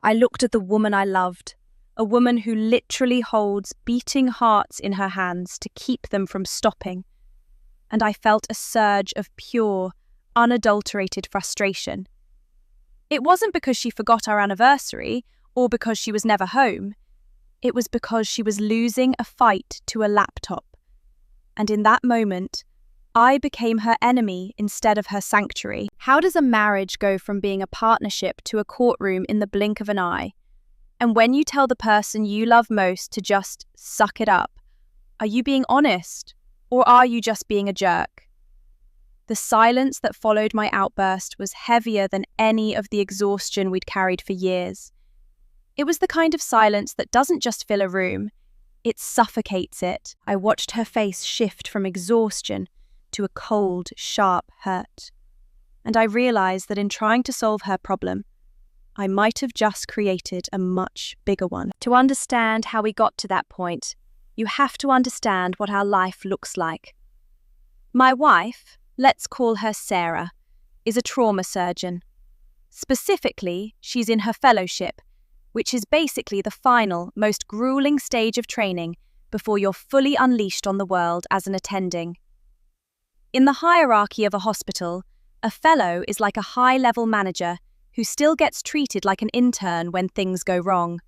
I looked at the woman I loved, a woman who literally holds beating hearts in her hands to keep them from stopping, and I felt a surge of pure, unadulterated frustration. It wasn't because she forgot our anniversary or because she was never home. It was because she was losing a fight to a laptop. And in that moment, I became her enemy instead of her sanctuary. How does a marriage go from being a partnership to a courtroom in the blink of an eye? And when you tell the person you love most to just suck it up, are you being honest or are you just being a jerk? The silence that followed my outburst was heavier than any of the exhaustion we'd carried for years. It was the kind of silence that doesn't just fill a room, it suffocates it. I watched her face shift from exhaustion to a cold, sharp hurt. And I realized that in trying to solve her problem, I might have just created a much bigger one. To understand how we got to that point, you have to understand what our life looks like. My wife, let's call her Sarah, is a trauma surgeon. Specifically, she's in her fellowship, which is basically the final, most grueling stage of training before you're fully unleashed on the world as an attending. In the hierarchy of a hospital, a fellow is like a high-level manager who still gets treated like an intern when things go wrong.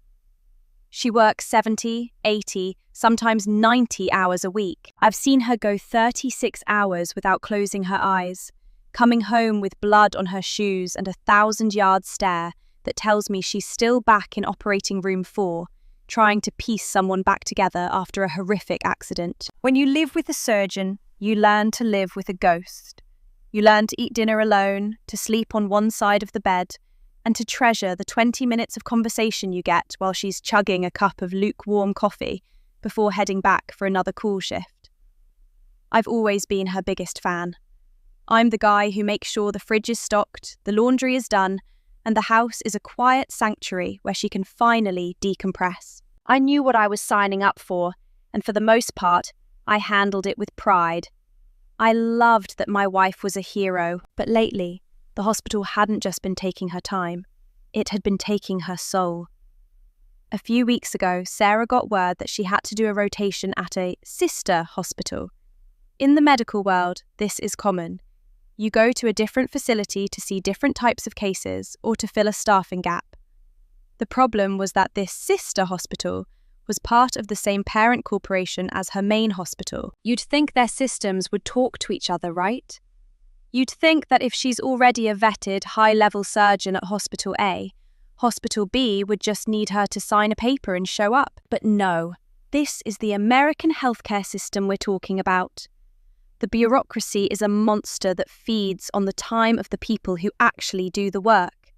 She works 70, 80, sometimes 90 hours a week. I've seen her go 36 hours without closing her eyes, coming home with blood on her shoes and a 1,000-yard stare that tells me she's still back in operating room 4, trying to piece someone back together after a horrific accident. When you live with a surgeon, you learn to live with a ghost. You learn to eat dinner alone, to sleep on one side of the bed, and to treasure the 20 minutes of conversation you get while she's chugging a cup of lukewarm coffee before heading back for another call shift. I've always been her biggest fan. I'm the guy who makes sure the fridge is stocked, the laundry is done, and the house is a quiet sanctuary where she can finally decompress. I knew what I was signing up for, and for the most part, I handled it with pride. I loved that my wife was a hero, but lately, the hospital hadn't just been taking her time, it had been taking her soul. A few weeks ago, Sarah got word that she had to do a rotation at a sister hospital. In the medical world, this is common. You go to a different facility to see different types of cases or to fill a staffing gap. The problem was that this sister hospital was part of the same parent corporation as her main hospital. You'd think their systems would talk to each other, right? You'd think that if she's already a vetted, high-level surgeon at Hospital A, Hospital B would just need her to sign a paper and show up. But no, this is the American healthcare system we're talking about. The bureaucracy is a monster that feeds on the time of the people who actually do the work.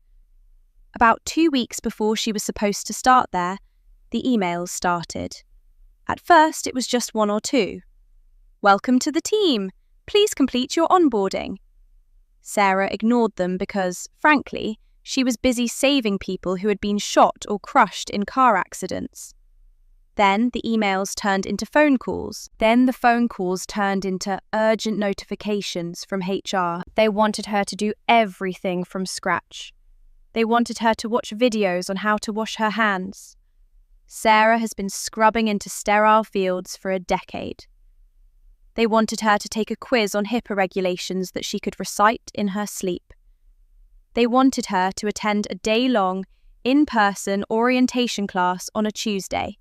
About 2 weeks before she was supposed to start there, the emails started. At first, it was just 1 or 2. "Welcome to the team. Please complete your onboarding." Sarah ignored them because, frankly, she was busy saving people who had been shot or crushed in car accidents. Then the emails turned into phone calls. Then the phone calls turned into urgent notifications from HR. They wanted her to do everything from scratch. They wanted her to watch videos on how to wash her hands. Sarah has been scrubbing into sterile fields for a decade. They wanted her to take a quiz on HIPAA regulations that she could recite in her sleep. They wanted her to attend a day-long, in-person orientation class on a Tuesday,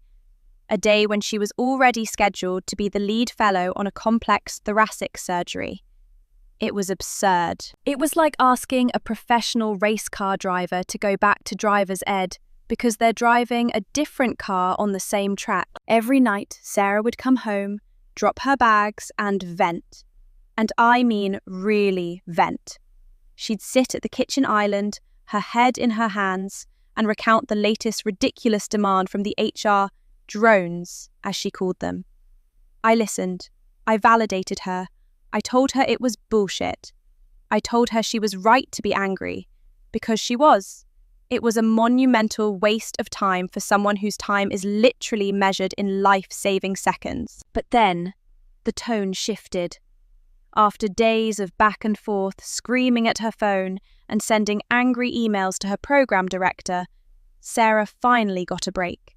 a day when she was already scheduled to be the lead fellow on a complex thoracic surgery. It was absurd. It was like asking a professional race car driver to go back to driver's ed because they're driving a different car on the same track. Every night, Sarah would come home, drop her bags, and vent. And I mean really vent. She'd sit at the kitchen island, her head in her hands, and recount the latest ridiculous demand from the HR drones, as she called them. I listened. I validated her. I told her it was bullshit. I told her she was right to be angry, because she was. It was a monumental waste of time for someone whose time is literally measured in life-saving seconds. But then, the tone shifted. After days of back and forth, screaming at her phone and sending angry emails to her program director, Sarah finally got a break.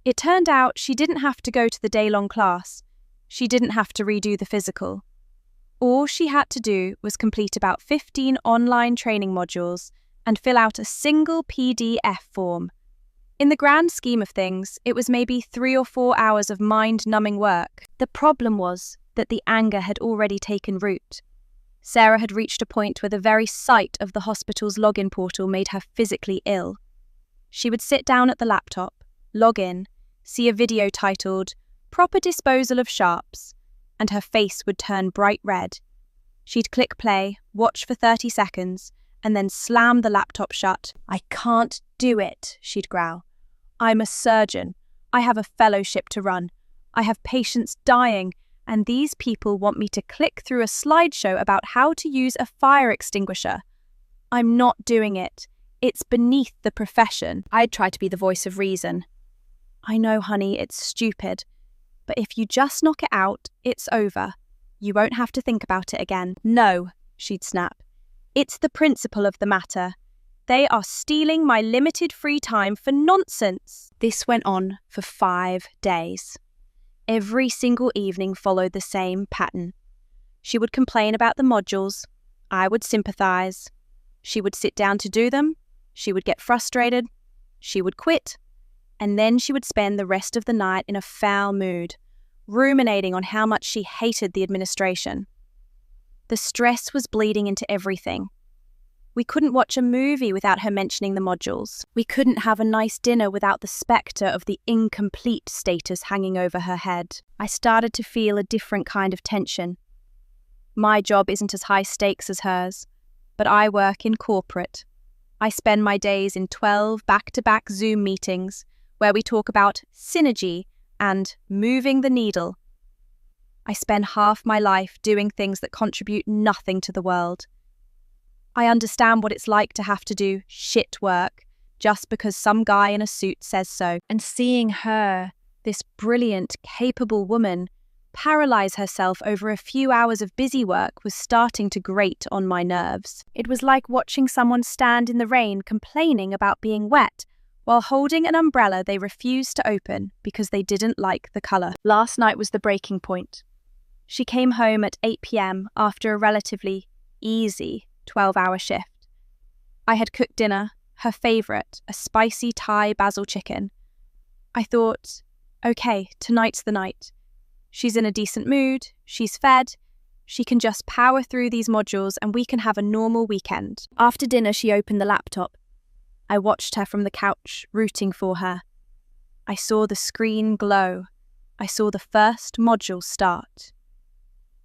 It turned out she didn't have to go to the day-long class. She didn't have to redo the physical. All she had to do was complete about 15 online training modules and fill out a single PDF form. In the grand scheme of things, it was maybe 3 or 4 hours of mind-numbing work. The problem was that the anger had already taken root. Sarah had reached a point where the very sight of the hospital's login portal made her physically ill. She would sit down at the laptop, log in, see a video titled "Proper Disposal of Sharps," and her face would turn bright red. She'd click play, watch for 30 seconds, and then slam the laptop shut. "I can't do it," she'd growl. "I'm a surgeon. I have a fellowship to run. I have patients dying, and these people want me to click through a slideshow about how to use a fire extinguisher. I'm not doing it. It's beneath the profession." I'd try to be the voice of reason. "I know, honey, it's stupid. But if you just knock it out, it's over. You won't have to think about it again." "No," she'd snap. "It's the principle of the matter. They are stealing my limited free time for nonsense." This went on for 5 days. Every single evening followed the same pattern. She would complain about the modules. I would sympathize. She would sit down to do them. She would get frustrated. She would quit. And then she would spend the rest of the night in a foul mood, ruminating on how much she hated the administration. The stress was bleeding into everything. We couldn't watch a movie without her mentioning the modules. We couldn't have a nice dinner without the spectre of the incomplete status hanging over her head. I started to feel a different kind of tension. My job isn't as high stakes as hers, but I work in corporate. I spend my days in 12 back-to-back Zoom meetings where we talk about synergy and moving the needle. I spend half my life doing things that contribute nothing to the world. I understand what it's like to have to do shit work just because some guy in a suit says so. And seeing her, this brilliant, capable woman, paralyze herself over a few hours of busy work was starting to grate on my nerves. It was like watching someone stand in the rain complaining about being wet while holding an umbrella they refused to open because they didn't like the colour. Last night was the breaking point. She came home at 8 p.m. after a relatively easy 12-hour shift. I had cooked dinner, her favourite, a spicy Thai basil chicken. I thought, okay, tonight's the night. She's in a decent mood, she's fed, she can just power through these modules and we can have a normal weekend. After dinner, she opened the laptop. I watched her from the couch, rooting for her. I saw the screen glow. I saw the first module start.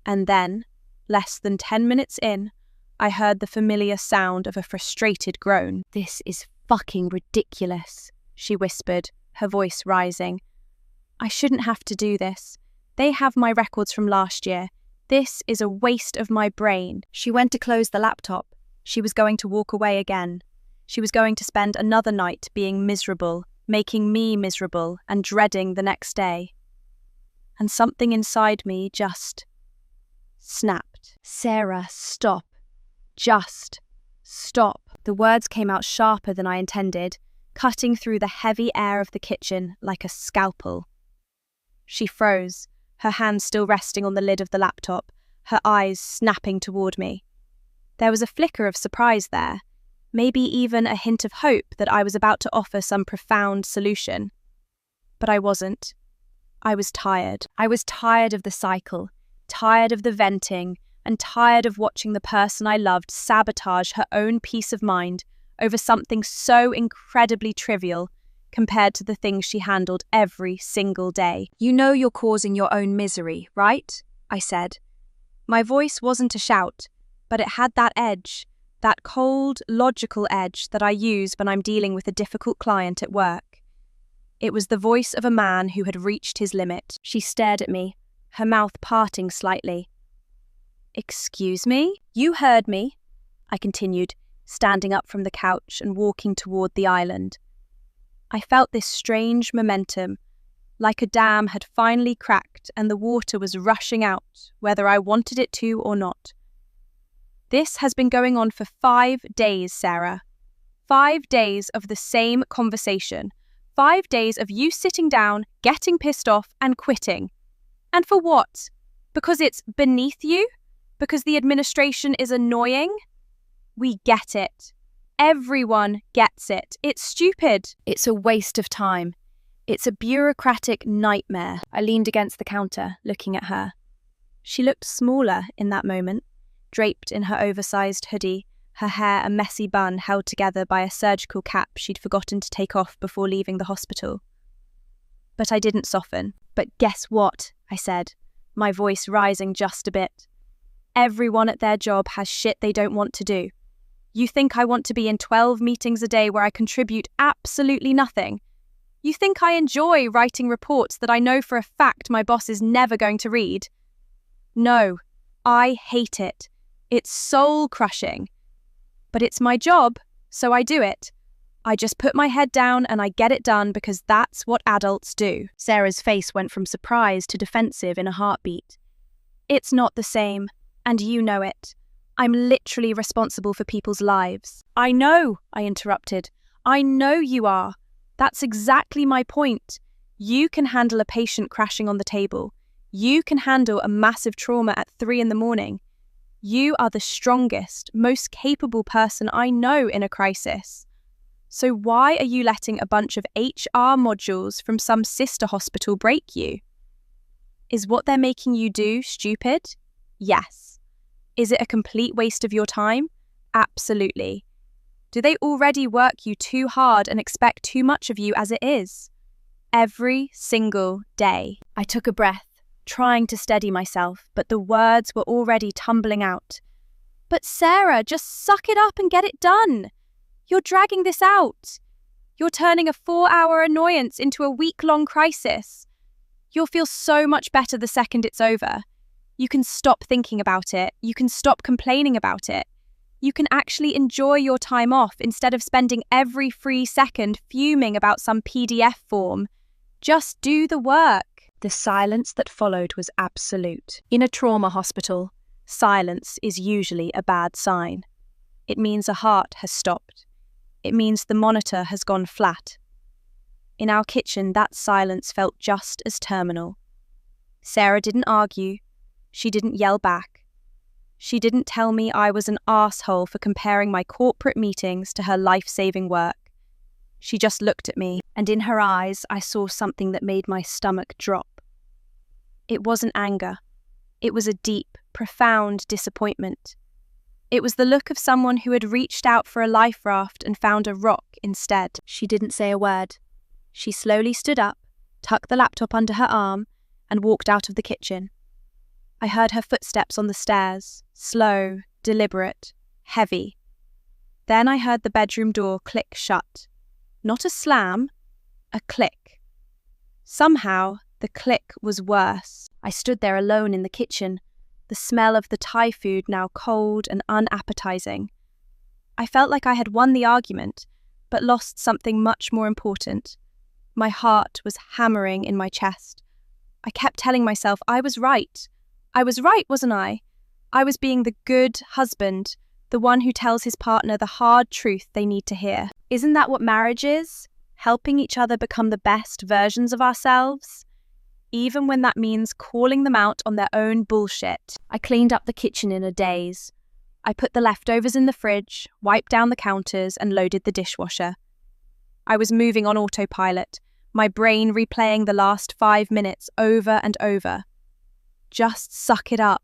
And then, less than 10 minutes in, I heard the familiar sound of a frustrated groan. "This is fucking ridiculous," she whispered, her voice rising. "I shouldn't have to do this. They have my records from last year. This is a waste of my brain." She went to close the laptop. She was going to walk away again. She was going to spend another night being miserable, making me miserable, and dreading the next day. And something inside me just snapped. "Sarah, stop. Just stop." The words came out sharper than I intended, cutting through the heavy air of the kitchen like a scalpel. She froze, her hand still resting on the lid of the laptop, her eyes snapping toward me. There was a flicker of surprise there, maybe even a hint of hope that I was about to offer some profound solution. But I wasn't. I was tired. I was tired of the cycle, tired of the venting, and tired of watching the person I loved sabotage her own peace of mind over something so incredibly trivial compared to the things she handled every single day. "You know you're causing your own misery, right?" I said. My voice wasn't a shout, but it had that edge, that cold, logical edge that I use when I'm dealing with a difficult client at work. It was the voice of a man who had reached his limit. She stared at me, her mouth parting slightly. "Excuse me? You heard me," I continued, standing up from the couch and walking toward the island. I felt this strange momentum, like a dam had finally cracked and the water was rushing out, whether I wanted it to or not. "This has been going on for 5 days, Sarah. 5 days of the same conversation. 5 days of you sitting down, getting pissed off, and quitting. And for what? Because it's beneath you? Because the administration is annoying? We get it. Everyone gets it. It's stupid. It's a waste of time. It's a bureaucratic nightmare. I leaned against the counter, looking at her. She looked smaller in that moment, draped in her oversized hoodie, her hair a messy bun held together by a surgical cap she'd forgotten to take off before leaving the hospital. But I didn't soften. But guess what? I said, my voice rising just a bit. Everyone at their job has shit they don't want to do. You think I want to be in 12 meetings a day where I contribute absolutely nothing? You think I enjoy writing reports that I know for a fact my boss is never going to read? No, I hate it. It's soul-crushing. But it's my job, so I do it. I just put my head down and I get it done because that's what adults do. Sarah's face went from surprise to defensive in a heartbeat. It's not the same, and you know it. I'm literally responsible for people's lives. I know, I interrupted. I know you are. That's exactly my point. You can handle a patient crashing on the table. You can handle a massive trauma at 3 a.m. You are the strongest, most capable person I know in a crisis. So why are you letting a bunch of HR modules from some sister hospital break you? Is what they're making you do stupid? Yes. Is it a complete waste of your time? Absolutely. Do they already work you too hard and expect too much of you as it is? Every single day. I took a breath, trying to steady myself, but the words were already tumbling out. But Sarah, just suck it up and get it done. You're dragging this out. You're turning a 4-hour annoyance into a week-long crisis. You'll feel so much better the second it's over. You can stop thinking about it. You can stop complaining about it. You can actually enjoy your time off instead of spending every free second fuming about some PDF form. Just do the work. The silence that followed was absolute. In a trauma hospital, silence is usually a bad sign. It means a heart has stopped. It means the monitor has gone flat. In our kitchen, that silence felt just as terminal. Sarah didn't argue. She didn't yell back. She didn't tell me I was an arsehole for comparing my corporate meetings to her life-saving work. She just looked at me, and in her eyes I saw something that made my stomach drop. It wasn't anger. It was a deep, profound disappointment. It was the look of someone who had reached out for a life raft and found a rock instead. She didn't say a word. She slowly stood up, tucked the laptop under her arm, and walked out of the kitchen. I heard her footsteps on the stairs, slow, deliberate, heavy. Then I heard the bedroom door click shut. Not a slam, a click. Somehow, the click was worse. I stood there alone in the kitchen, the smell of the Thai food now cold and unappetizing. I felt like I had won the argument, but lost something much more important. My heart was hammering in my chest. I kept telling myself I was right. I was right, wasn't I? I was being the good husband, the one who tells his partner the hard truth they need to hear. Isn't that what marriage is? Helping each other become the best versions of ourselves? Even when that means calling them out on their own bullshit. I cleaned up the kitchen in a daze. I put the leftovers in the fridge, wiped down the counters, and loaded the dishwasher. I was moving on autopilot, my brain replaying the last 5 minutes over and over. Just suck it up.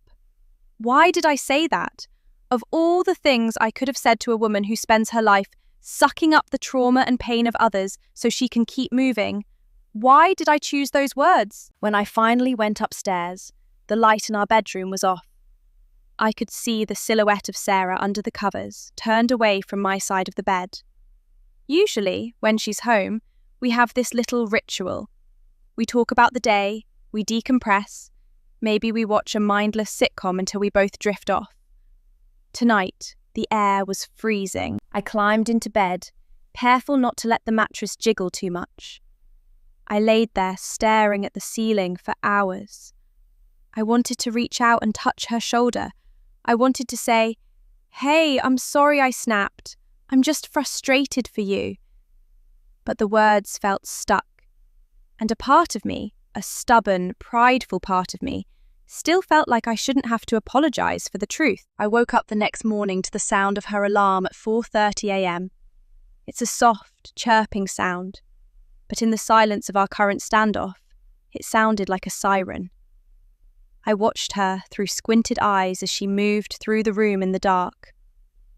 Why did I say that? Of all the things I could have said to a woman who spends her life sucking up the trauma and pain of others so she can keep moving, why did I choose those words? When I finally went upstairs, the light in our bedroom was off. I could see the silhouette of Sarah under the covers, turned away from my side of the bed. Usually, when she's home, we have this little ritual. We talk about the day, we decompress, maybe we watch a mindless sitcom until we both drift off. Tonight, the air was freezing. I climbed into bed, careful not to let the mattress jiggle too much. I laid there staring at the ceiling for hours. I wanted to reach out and touch her shoulder. I wanted to say, "Hey, I'm sorry I snapped. I'm just frustrated for you. But the words felt stuck, and a part of me, a stubborn, prideful part of me, still felt like I shouldn't have to apologize for the truth. I woke up the next morning to the sound of her alarm at 4:30 a.m. It's a soft, chirping sound, but in the silence of our current standoff, it sounded like a siren. I watched her through squinted eyes as she moved through the room in the dark.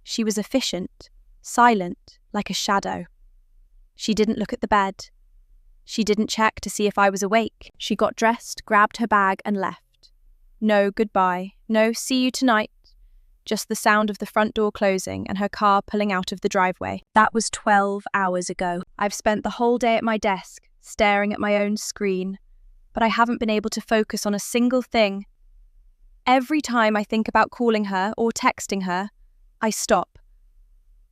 She was efficient, silent, like a shadow. She didn't look at the bed. She didn't check to see if I was awake. She got dressed, grabbed her bag, and left. No goodbye, no see you tonight. Just the sound of the front door closing and her car pulling out of the driveway. That was 12 hours ago. I've spent the whole day at my desk, staring at my own screen, but I haven't been able to focus on a single thing. Every time I think about calling her or texting her, I stop.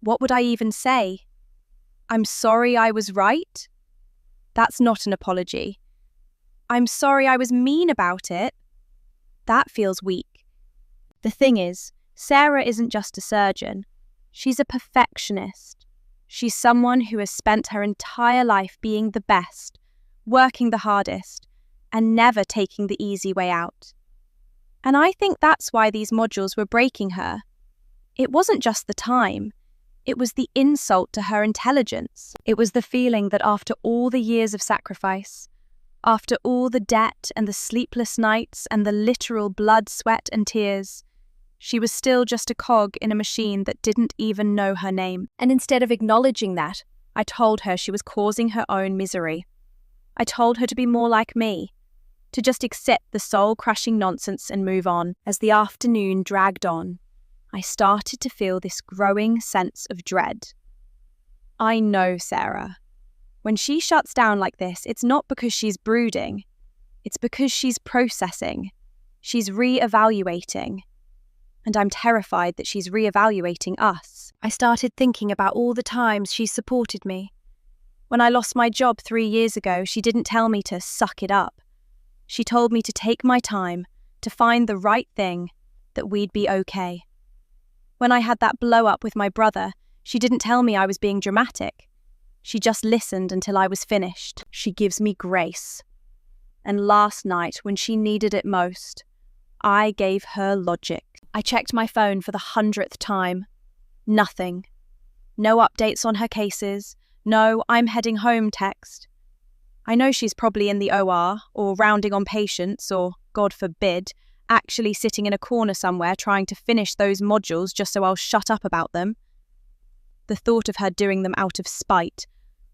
What would I even say? I'm sorry I was right? That's not an apology. I'm sorry I was mean about it? That feels weak. The thing is, Sarah isn't just a surgeon. She's a perfectionist. She's someone who has spent her entire life being the best, working the hardest, and never taking the easy way out. And I think that's why these modules were breaking her. It wasn't just the time. It was the insult to her intelligence. It was the feeling that after all the years of sacrifice, after all the debt and the sleepless nights and the literal blood, sweat and tears, she was still just a cog in a machine that didn't even know her name. And instead of acknowledging that, I told her she was causing her own misery. I told her to be more like me, to just accept the soul-crushing nonsense and move on. As the afternoon dragged on, I started to feel this growing sense of dread. I know Sarah. When she shuts down like this, it's not because she's brooding. It's because she's processing. She's re-evaluating. And I'm terrified that she's re-evaluating us. I started thinking about all the times she supported me. When I lost my job 3 years ago, she didn't tell me to suck it up. She told me to take my time, to find the right thing, that we'd be okay. When I had that blow-up with my brother, she didn't tell me I was being dramatic. She just listened until I was finished. She gives me grace. And last night, when she needed it most, I gave her logic. I checked my phone for the 100th time. Nothing. No updates on her cases. No, I'm heading home text. I know she's probably in the OR, or rounding on patients, or, God forbid, actually sitting in a corner somewhere trying to finish those modules just so I'll shut up about them. The thought of her doing them out of spite,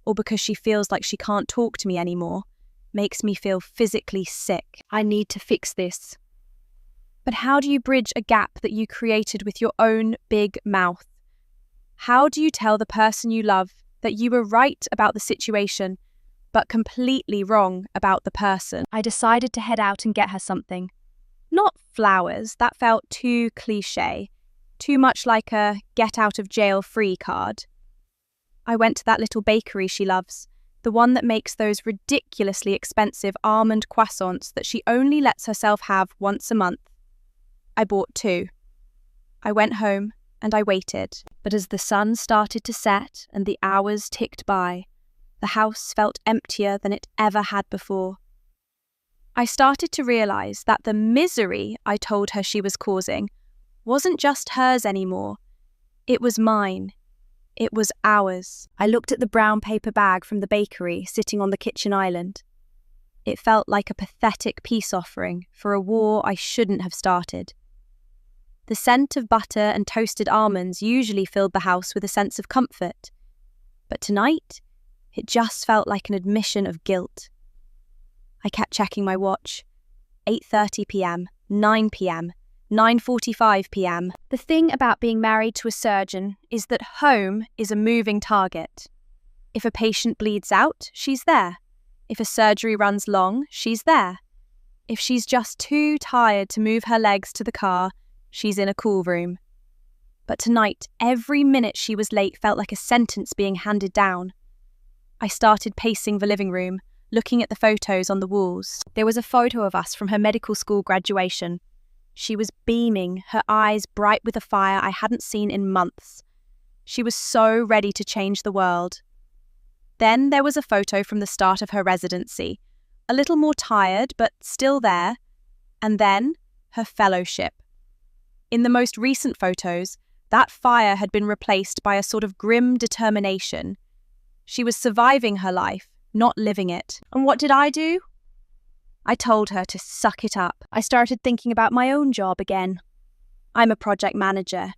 or because she feels like she can't talk to me anymore, makes me feel physically sick. I need to fix this. But how do you bridge a gap that you created with your own big mouth? How do you tell the person you love that you were right about the situation, but completely wrong about the person? I decided to head out and get her something. Not flowers, that felt too cliché, too much like a get-out-of-jail-free card. I went to that little bakery she loves, the one that makes those ridiculously expensive almond croissants that she only lets herself have once a month. I bought 2. I went home and I waited, but as the sun started to set and the hours ticked by, the house felt emptier than it ever had before. I started to realize that the misery I told her she was causing wasn't just hers anymore. It was mine. It was ours. I looked at the brown paper bag from the bakery sitting on the kitchen island. It felt like a pathetic peace offering for a war I shouldn't have started. The scent of butter and toasted almonds usually filled the house with a sense of comfort. But tonight, it just felt like an admission of guilt. I kept checking my watch. 8:30 p.m, 9 p.m, 9:45 p.m. The thing about being married to a surgeon is that home is a moving target. If a patient bleeds out, she's there. If a surgery runs long, she's there. If she's just too tired to move her legs to the car, she's in a cool room. But tonight, every minute she was late felt like a sentence being handed down. I started pacing the living room, looking at the photos on the walls. There was a photo of us from her medical school graduation. She was beaming, her eyes bright with a fire I hadn't seen in months. She was so ready to change the world. Then there was a photo from the start of her residency, a little more tired, but still there. And then her fellowship. In the most recent photos, that fire had been replaced by a sort of grim determination. She was surviving her life, not living it. And what did I do? I told her to suck it up. I started thinking about my own job again. I'm a project manager.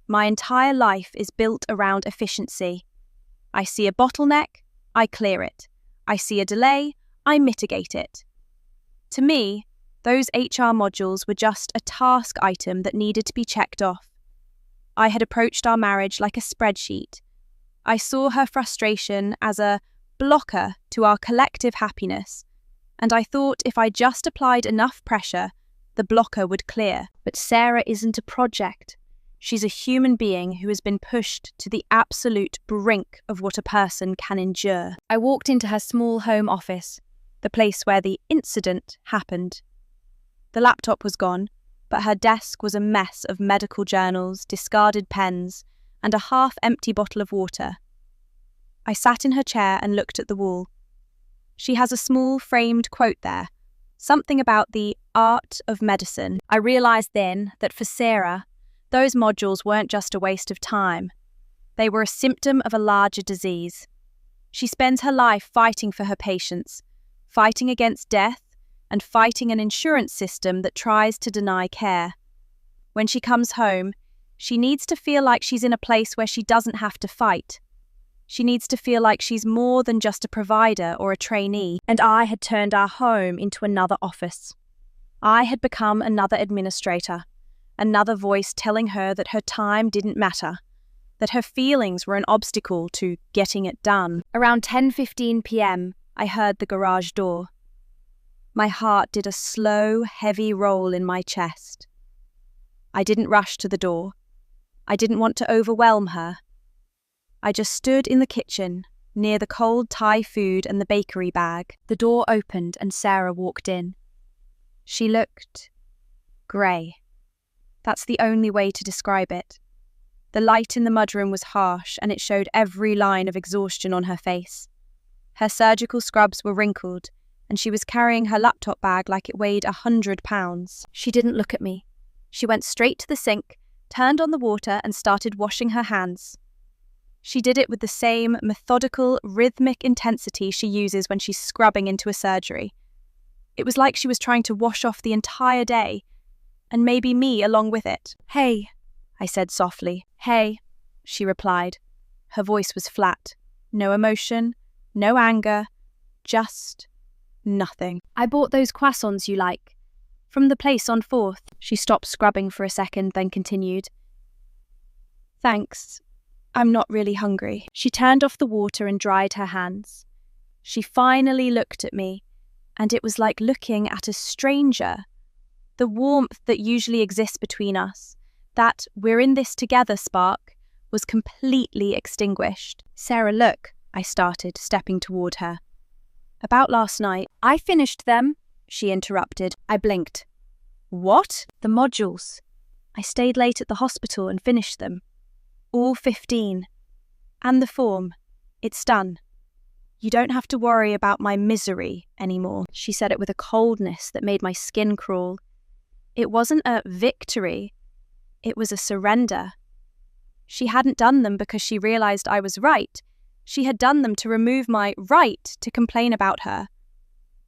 My entire life is built around efficiency. I see a bottleneck, I clear it. I see a delay, I mitigate it. To me, those HR modules were just a task item that needed to be checked off. I had approached our marriage like a spreadsheet. I saw her frustration as a blocker to our collective happiness, and I thought if I just applied enough pressure, the blocker would clear. But Sarah isn't a project. She's a human being who has been pushed to the absolute brink of what a person can endure. I walked into her small home office, the place where the incident happened. The laptop was gone, but her desk was a mess of medical journals, discarded pens, and a half-empty bottle of water. I sat in her chair and looked at the wall. She has a small framed quote there, something about the art of medicine. I realised then that for Sarah, those modules weren't just a waste of time. They were a symptom of a larger disease. She spends her life fighting for her patients, fighting against death, and fighting an insurance system that tries to deny care. When she comes home, she needs to feel like she's in a place where she doesn't have to fight. She needs to feel like she's more than just a provider or a trainee. And I had turned our home into another office. I had become another administrator, another voice telling her that her time didn't matter, that her feelings were an obstacle to getting it done. Around 10:15 p.m, I heard the garage door. My heart did a slow, heavy roll in my chest. I didn't rush to the door. I didn't want to overwhelm her. I just stood in the kitchen, near the cold Thai food and the bakery bag. The door opened and Sarah walked in. She looked grey. That's the only way to describe it. The light in the mudroom was harsh and it showed every line of exhaustion on her face. Her surgical scrubs were wrinkled, and she was carrying her laptop bag like it weighed 100 pounds. She didn't look at me. She went straight to the sink, turned on the water and started washing her hands. She did it with the same methodical, rhythmic intensity she uses when she's scrubbing into a surgery. It was like she was trying to wash off the entire day, and maybe me along with it. "Hey," I said softly. "Hey," she replied. Her voice was flat. No emotion, no anger, just nothing. "I bought those croissants you like, from the place on 4th. She stopped scrubbing for a second, then continued. "Thanks. I'm not really hungry." She turned off the water and dried her hands. She finally looked at me, and it was like looking at a stranger. The warmth that usually exists between us, that we're in this together spark, was completely extinguished. "Sarah, look," I started, stepping toward her. "About last night." "I finished them," she interrupted. I blinked. "What?" "The modules. I stayed late at the hospital and finished them. All 15. And the form. It's done. You don't have to worry about my misery anymore." She said it with a coldness that made my skin crawl. It wasn't a victory. It was a surrender. She hadn't done them because she realized I was right. She had done them to remove my right to complain about her.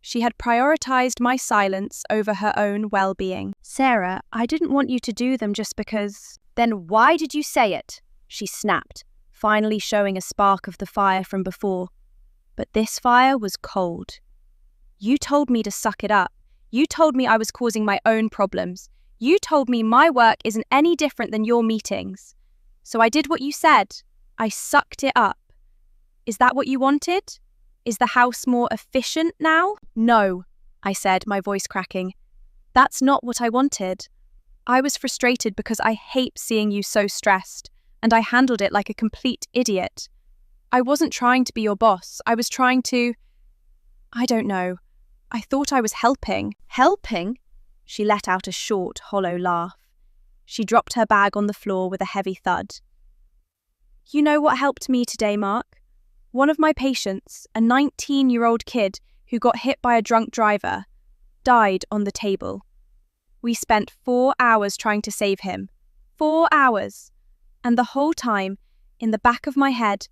She had prioritized my silence over her own well-being. "Sarah, I didn't want you to do them just because." "Then why did you say it?" she snapped, finally showing a spark of the fire from before. But this fire was cold. "You told me to suck it up. You told me I was causing my own problems. You told me my work isn't any different than your meetings. So I did what you said. I sucked it up. Is that what you wanted? Is the house more efficient now?" "No," I said, my voice cracking. "That's not what I wanted. I was frustrated because I hate seeing you so stressed, and I handled it like a complete idiot. I wasn't trying to be your boss. I was trying to... I don't know. I thought I was helping." "Helping?" She let out a short, hollow laugh. She dropped her bag on the floor with a heavy thud. You know what helped me today, Mark? One of my patients, a 19-year-old kid who got hit by a drunk driver, died on the table. We spent 4 hours trying to save him. 4 hours. And the whole time, in the back of my head,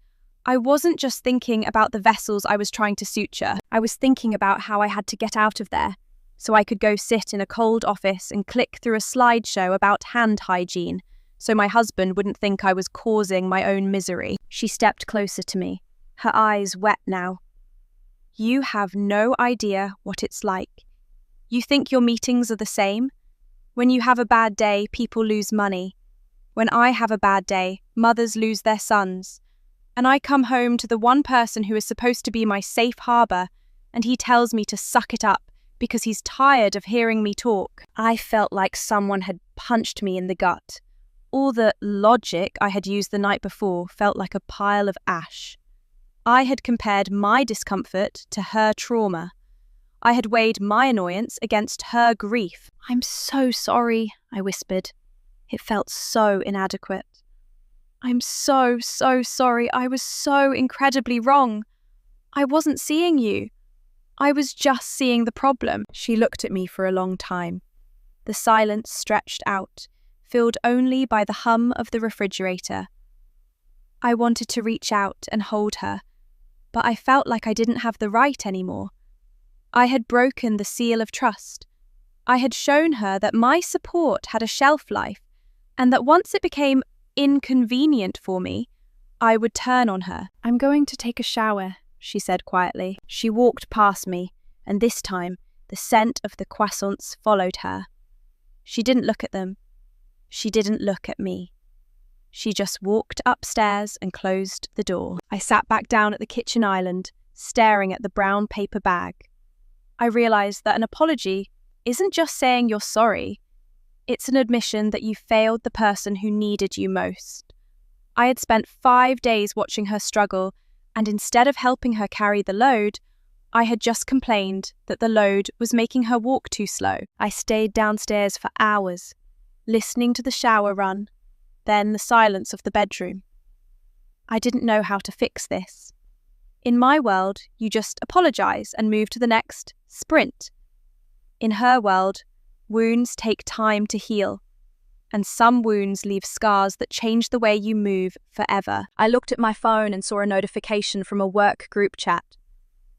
I wasn't just thinking about the vessels I was trying to suture. I was thinking about how I had to get out of there, so I could go sit in a cold office and click through a slideshow about hand hygiene, so my husband wouldn't think I was causing my own misery. She stepped closer to me, her eyes wet now. You have no idea what it's like. You think your meetings are the same? When you have a bad day, people lose money. When I have a bad day, mothers lose their sons. And I come home to the one person who is supposed to be my safe harbour, and he tells me to suck it up because he's tired of hearing me talk. I felt like someone had punched me in the gut. All the logic I had used the night before felt like a pile of ash. I had compared my discomfort to her trauma. I had weighed my annoyance against her grief. "I'm so sorry," I whispered. It felt so inadequate. "I'm so sorry. I was so incredibly wrong. I wasn't seeing you. I was just seeing the problem." She looked at me for a long time. The silence stretched out, filled only by the hum of the refrigerator. I wanted to reach out and hold her, but I felt like I didn't have the right anymore. I had broken the seal of trust. I had shown her that my support had a shelf life, and that once it became inconvenient for me, I would turn on her. "I'm going to take a shower," she said quietly. She walked past me, and this time, the scent of the croissants followed her. She didn't look at them. She didn't look at me. She just walked upstairs and closed the door. I sat back down at the kitchen island, staring at the brown paper bag. I realized that an apology isn't just saying you're sorry. It's an admission that you failed the person who needed you most. I had spent 5 days watching her struggle, and instead of helping her carry the load, I had just complained that the load was making her walk too slow. I stayed downstairs for hours, listening to the shower run, then the silence of the bedroom. I didn't know how to fix this. In my world, you just apologize and move to the next sprint. In her world, wounds take time to heal, and some wounds leave scars that change the way you move forever. I looked at my phone and saw a notification from a work group chat.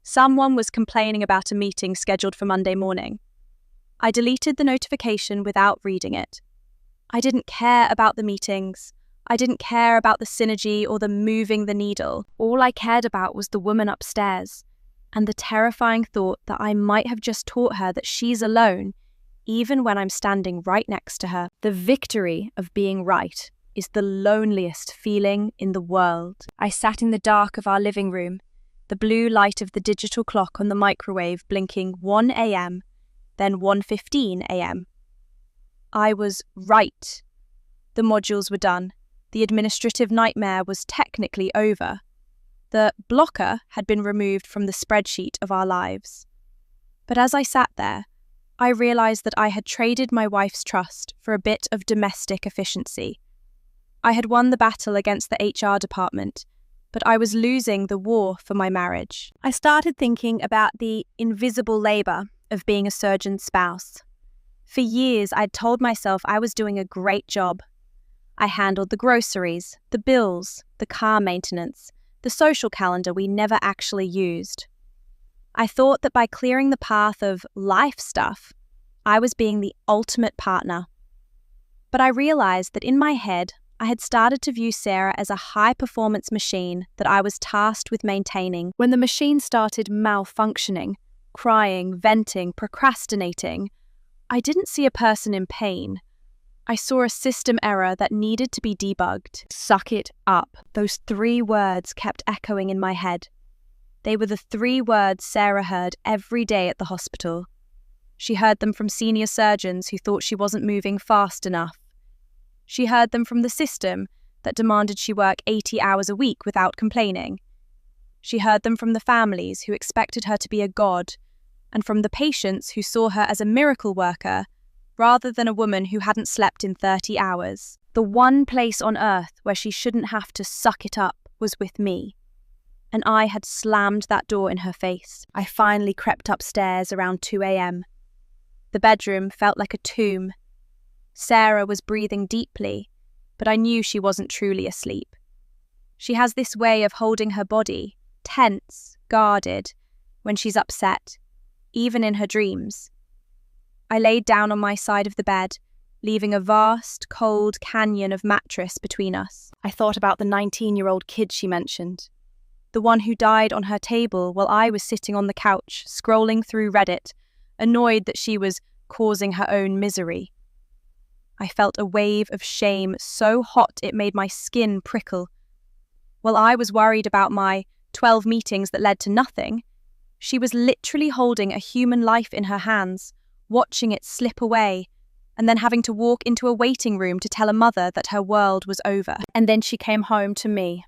Someone was complaining about a meeting scheduled for Monday morning. I deleted the notification without reading it. I didn't care about the meetings. I didn't care about the synergy or the moving the needle. All I cared about was the woman upstairs, and the terrifying thought that I might have just taught her that she's alone, even when I'm standing right next to her. The victory of being right is the loneliest feeling in the world. I sat in the dark of our living room, the blue light of the digital clock on the microwave blinking 1 a.m., then 1:15 a.m. I was right. The modules were done. The administrative nightmare was technically over. The blocker had been removed from the spreadsheet of our lives. But as I sat there, I realized that I had traded my wife's trust for a bit of domestic efficiency. I had won the battle against the HR department, but I was losing the war for my marriage. I started thinking about the invisible labor of being a surgeon's spouse. For years, I'd told myself I was doing a great job. I handled the groceries, the bills, the car maintenance, the social calendar we never actually used. I thought that by clearing the path of life stuff, I was being the ultimate partner. But I realized that in my head, I had started to view Sarah as a high-performance machine that I was tasked with maintaining. When the machine started malfunctioning, crying, venting, procrastinating, I didn't see a person in pain. I saw a system error that needed to be debugged. Suck it up. Those 3 words kept echoing in my head. They were the 3 words Sarah heard every day at the hospital. She heard them from senior surgeons who thought she wasn't moving fast enough. She heard them from the system that demanded she work 80 hours a week without complaining. She heard them from the families who expected her to be a god, and from the patients who saw her as a miracle worker rather than a woman who hadn't slept in 30 hours. The one place on earth where she shouldn't have to suck it up was with me. And I had slammed that door in her face. I finally crept upstairs around 2 a.m. The bedroom felt like a tomb. Sarah was breathing deeply, but I knew she wasn't truly asleep. She has this way of holding her body, tense, guarded, when she's upset, even in her dreams. I laid down on my side of the bed, leaving a vast, cold canyon of mattress between us. I thought about the 19-year-old kid she mentioned, the one who died on her table while I was sitting on the couch, scrolling through Reddit, annoyed that she was causing her own misery. I felt a wave of shame so hot it made my skin prickle. While I was worried about my 12 meetings that led to nothing, she was literally holding a human life in her hands, watching it slip away, and then having to walk into a waiting room to tell a mother that her world was over. And then she came home to me,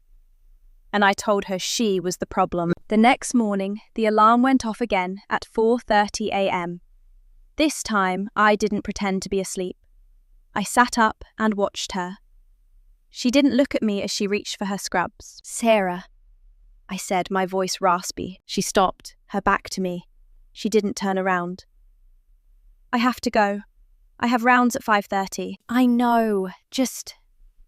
and I told her she was the problem. The next morning, the alarm went off again at 4:30 a.m. This time, I didn't pretend to be asleep. I sat up and watched her. She didn't look at me as she reached for her scrubs. "Sarah," I said, my voice raspy. She stopped, her back to me. She didn't turn around. "I have to go. I have rounds at 5:30. "I know. Just,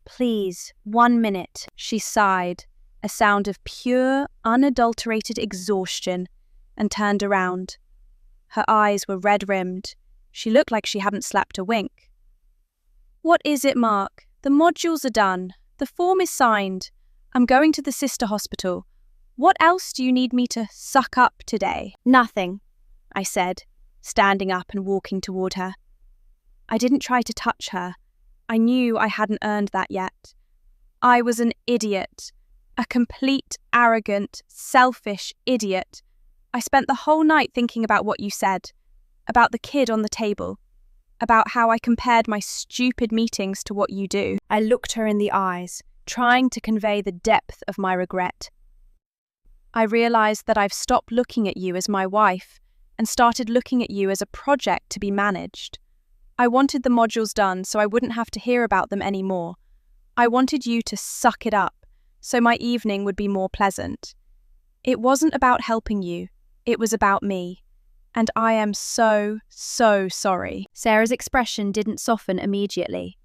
please, 1 minute." She sighed, a sound of pure, unadulterated exhaustion, and turned around. Her eyes were red-rimmed. She looked like she hadn't slept a wink. "What is it, Mark? The modules are done. The form is signed. I'm going to the sister hospital. What else do you need me to suck up today?" "Nothing," I said, standing up and walking toward her. I didn't try to touch her. I knew I hadn't earned that yet. I was an idiot. A complete, arrogant, selfish idiot. I spent the whole night thinking about what you said, about the kid on the table, about how I compared my stupid meetings to what you do. I looked her in the eyes, trying to convey the depth of my regret. I realized that I've stopped looking at you as my wife and started looking at you as a project to be managed. I wanted the modules done so I wouldn't have to hear about them anymore. I wanted you to suck it up so my evening would be more pleasant. It wasn't about helping you, it was about me. And I am so, so sorry. Sarah's expression didn't soften immediately.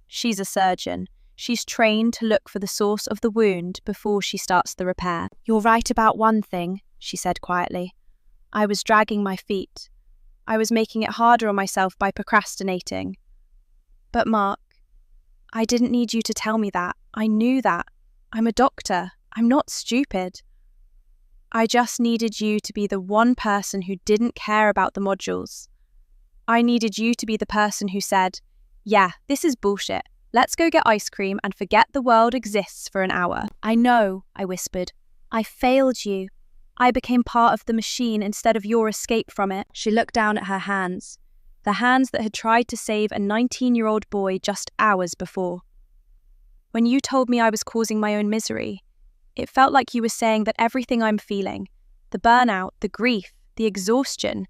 She's a surgeon. She's trained to look for the source of the wound before she starts the repair. "You're right about one thing," she said quietly. "I was dragging my feet. I was making it harder on myself by procrastinating. But Mark, I didn't need you to tell me that. I knew that. I'm a doctor. I'm not stupid. I just needed you to be the one person who didn't care about the modules. I needed you to be the person who said, 'Yeah, this is bullshit. Let's go get ice cream and forget the world exists for an hour.'" "I know," I whispered. "I failed you. I became part of the machine instead of your escape from it." She looked down at her hands, the hands that had tried to save a 19-year-old boy just hours before. "When you told me I was causing my own misery, it felt like you were saying that everything I'm feeling, the burnout, the grief, the exhaustion,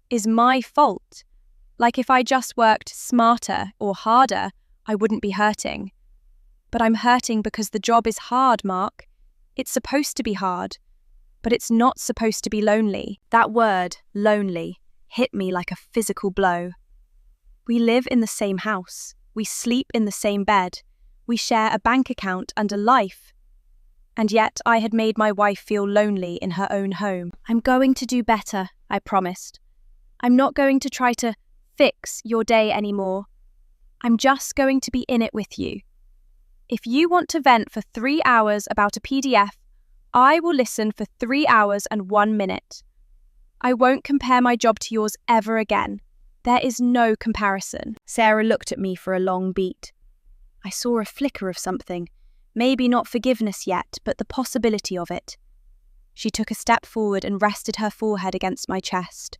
is my fault. Like if I just worked smarter or harder, I wouldn't be hurting. But I'm hurting because the job is hard, Mark. It's supposed to be hard, but it's not supposed to be lonely." That word, lonely, hit me like a physical blow. We live in the same house. We sleep in the same bed. We share a bank account and a life. And yet I had made my wife feel lonely in her own home. "I'm going to do better," I promised. "I'm not going to try to fix your day anymore. I'm just going to be in it with you. If you want to vent for 3 hours about a PDF, I will listen for 3 hours and 1 minute. I won't compare my job to yours ever again. There is no comparison." Sarah looked at me for a long beat. I saw a flicker of something. Maybe not forgiveness yet, but the possibility of it. She took a step forward and rested her forehead against my chest.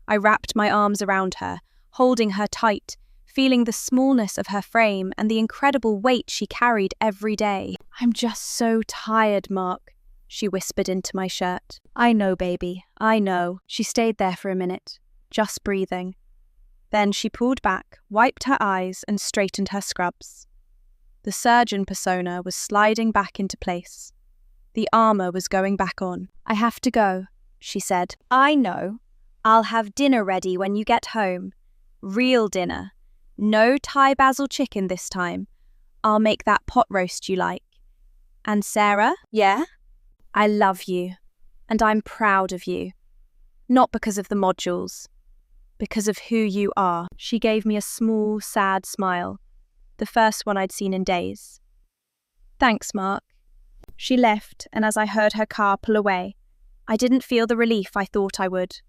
I wrapped my arms around her, holding her tight, feeling the smallness of her frame and the incredible weight she carried every day. "I'm just so tired, Mark," she whispered into my shirt. "I know, baby, I know." She stayed there for a minute, just breathing. Then she pulled back, wiped her eyes, and straightened her scrubs. The surgeon persona was sliding back into place. The armor was going back on. "I have to go," she said. "I know. I'll have dinner ready when you get home. Real dinner. No Thai basil chicken this time. I'll make that pot roast you like. And Sarah?" "Yeah?" "I love you. And I'm proud of you. Not because of the modules. Because of who you are." She gave me a small, sad smile. The first one I'd seen in days. "Thanks, Mark." She left, and as I heard her car pull away, I didn't feel the relief I thought I would.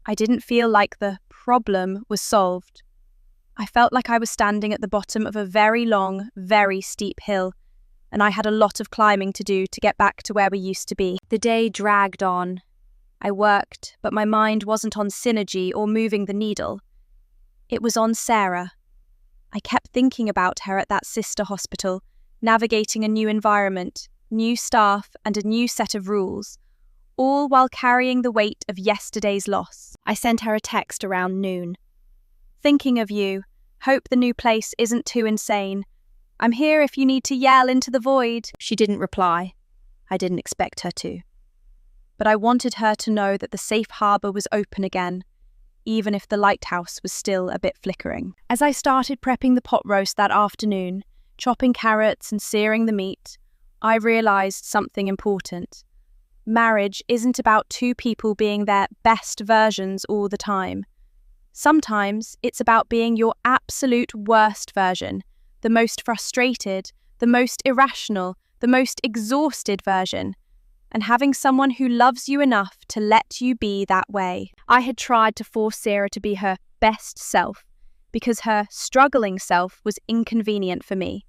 I didn't feel like the problem was solved. I felt like I was standing at the bottom of a very long, very steep hill, and I had a lot of climbing to do to get back to where we used to be. The day dragged on. I worked, but my mind wasn't on synergy or moving the needle. It was on Sarah. I kept thinking about her at that sister hospital, navigating a new environment, new staff, and a new set of rules, all while carrying the weight of yesterday's loss. I sent her a text around noon. "Thinking of you. Hope the new place isn't too insane. I'm here if you need to yell into the void." She didn't reply. I didn't expect her to. But I wanted her to know that the safe harbour was open again, even if the lighthouse was still a bit flickering. As I started prepping the pot roast that afternoon, chopping carrots and searing the meat, I realised something important. Marriage isn't about two people being their best versions all the time. Sometimes it's about being your absolute worst version, the most frustrated, the most irrational, the most exhausted version, and having someone who loves you enough to let you be that way. I had tried to force Sarah to be her best self because her struggling self was inconvenient for me.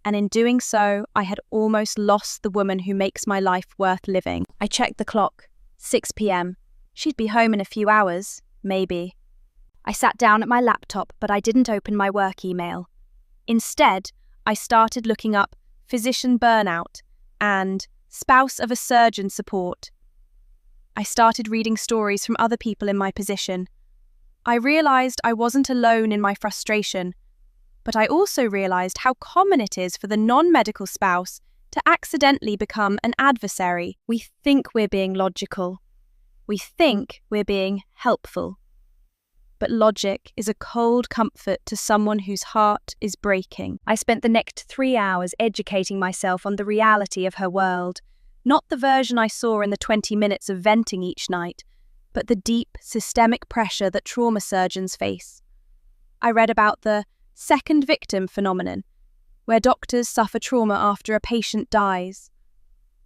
And in doing so, I had almost lost the woman who makes my life worth living. I checked the clock. 6 p.m. She'd be home in a few hours, maybe. I sat down at my laptop, but I didn't open my work email. Instead, I started looking up physician burnout and spouse of a surgeon support. I started reading stories from other people in my position. I realised I wasn't alone in my frustration, but I also realised how common it is for the non-medical spouse to accidentally become an adversary. We think we're being logical. We think we're being helpful. But logic is a cold comfort to someone whose heart is breaking. I spent the next 3 hours educating myself on the reality of her world, not the version I saw in the 20 minutes of venting each night, but the deep, systemic pressure that trauma surgeons face. I read about the second victim phenomenon, where doctors suffer trauma after a patient dies.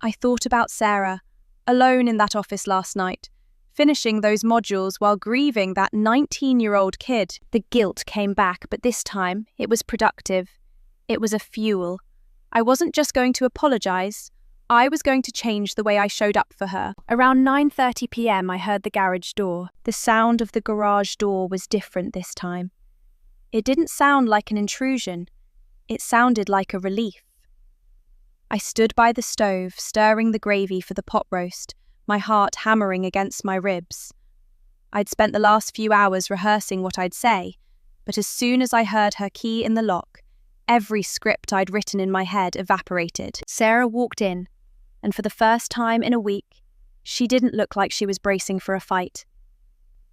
I thought about Sarah, alone in that office last night, finishing those modules while grieving that 19-year-old kid. The guilt came back, but this time it was productive. It was a fuel. I wasn't just going to apologise, I was going to change the way I showed up for her. Around 9:30 p.m. I heard the garage door. The sound of the garage door was different this time. It didn't sound like an intrusion. It sounded like a relief. I stood by the stove, stirring the gravy for the pot roast, my heart hammering against my ribs. I'd spent the last few hours rehearsing what I'd say, but as soon as I heard her key in the lock, every script I'd written in my head evaporated. Sarah walked in, and for the first time in a week, she didn't look like she was bracing for a fight.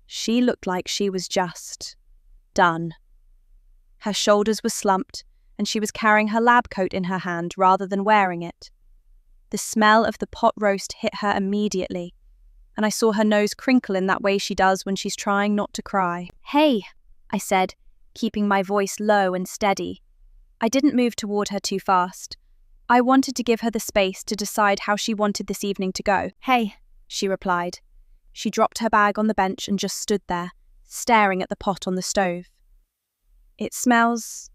She looked like she was just done. Her shoulders were slumped, and she was carrying her lab coat in her hand rather than wearing it. The smell of the pot roast hit her immediately, and I saw her nose crinkle in that way she does when she's trying not to cry. "Hey," I said, keeping my voice low and steady. I didn't move toward her too fast. I wanted to give her the space to decide how she wanted this evening to go. "Hey," she replied. She dropped her bag on the bench and just stood there, staring at the pot on the stove. It smells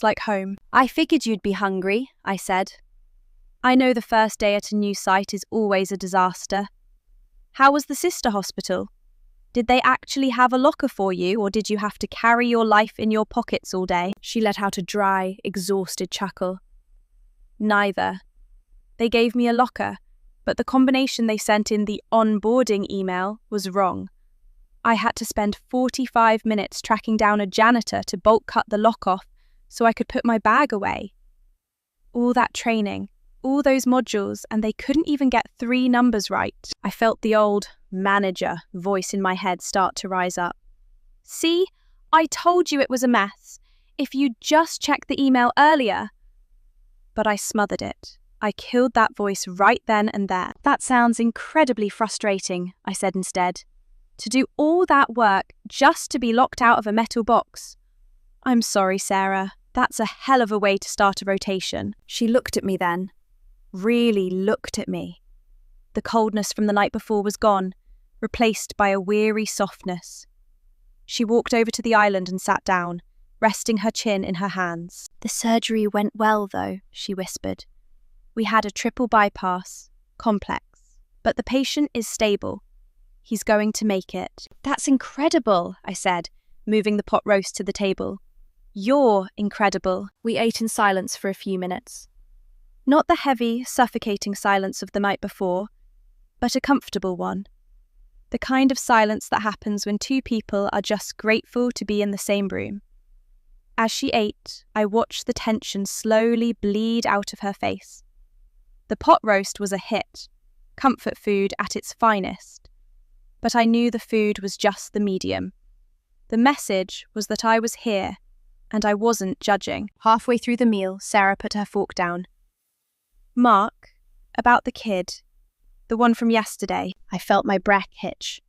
like home." "I figured you'd be hungry," I said. I know the first day at a new site is always a disaster. How was the sister hospital? Did they actually have a locker for you, or did you have to carry your life in your pockets all day? She let out a dry, exhausted chuckle. Neither. They gave me a locker, but the combination they sent in the onboarding email was wrong. I had to spend 45 minutes tracking down a janitor to bolt cut the lock off so I could put my bag away. All that training, all those modules, and they couldn't even get 3 numbers right. I felt the old manager voice in my head start to rise up. See, I told you it was a mess. If you'd just checked the email earlier. But I smothered it. I killed that voice right then and there. That sounds incredibly frustrating, I said instead. To do all that work just to be locked out of a metal box. I'm sorry, Sarah. That's a hell of a way to start a rotation. She looked at me then. Really looked at me. The coldness from the night before was gone, replaced by a weary softness. She walked over to the island and sat down, resting her chin in her hands. The surgery went well, though, she whispered. We had a triple bypass, complex, but the patient is stable. He's going to make it. That's incredible, I said, moving the pot roast to the table. You're incredible. We ate in silence for a few minutes. Not the heavy, suffocating silence of the night before, but a comfortable one. The kind of silence that happens when 2 people are just grateful to be in the same room. As she ate, I watched the tension slowly bleed out of her face. The pot roast was a hit, comfort food at its finest. But I knew the food was just the medium. The message was that I was here, and I wasn't judging. Halfway through the meal, Sarah put her fork down. Mark, about the kid, the one from yesterday. I felt my breath hitch.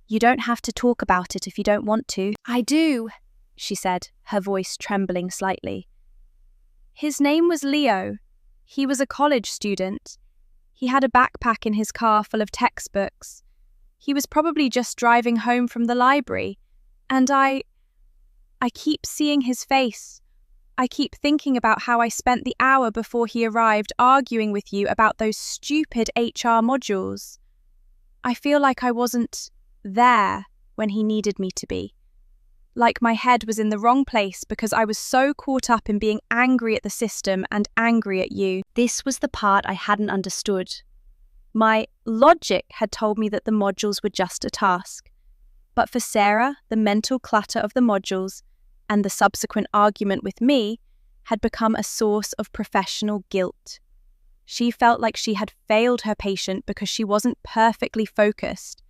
You don't have to talk about it if you don't want to. I do, she said, her voice trembling slightly. His name was Leo. He was a college student. He had a backpack in his car full of textbooks. He was probably just driving home from the library, and I keep seeing his face. I keep thinking about how I spent the hour before he arrived arguing with you about those stupid HR modules. I feel like I wasn't there when he needed me to be. Like my head was in the wrong place because I was so caught up in being angry at the system and angry at you. This was the part I hadn't understood. My logic had told me that the modules were just a task. But for Sarah, the mental clutter of the modules and the subsequent argument with me had become a source of professional guilt. She felt like she had failed her patient because she wasn't perfectly focused.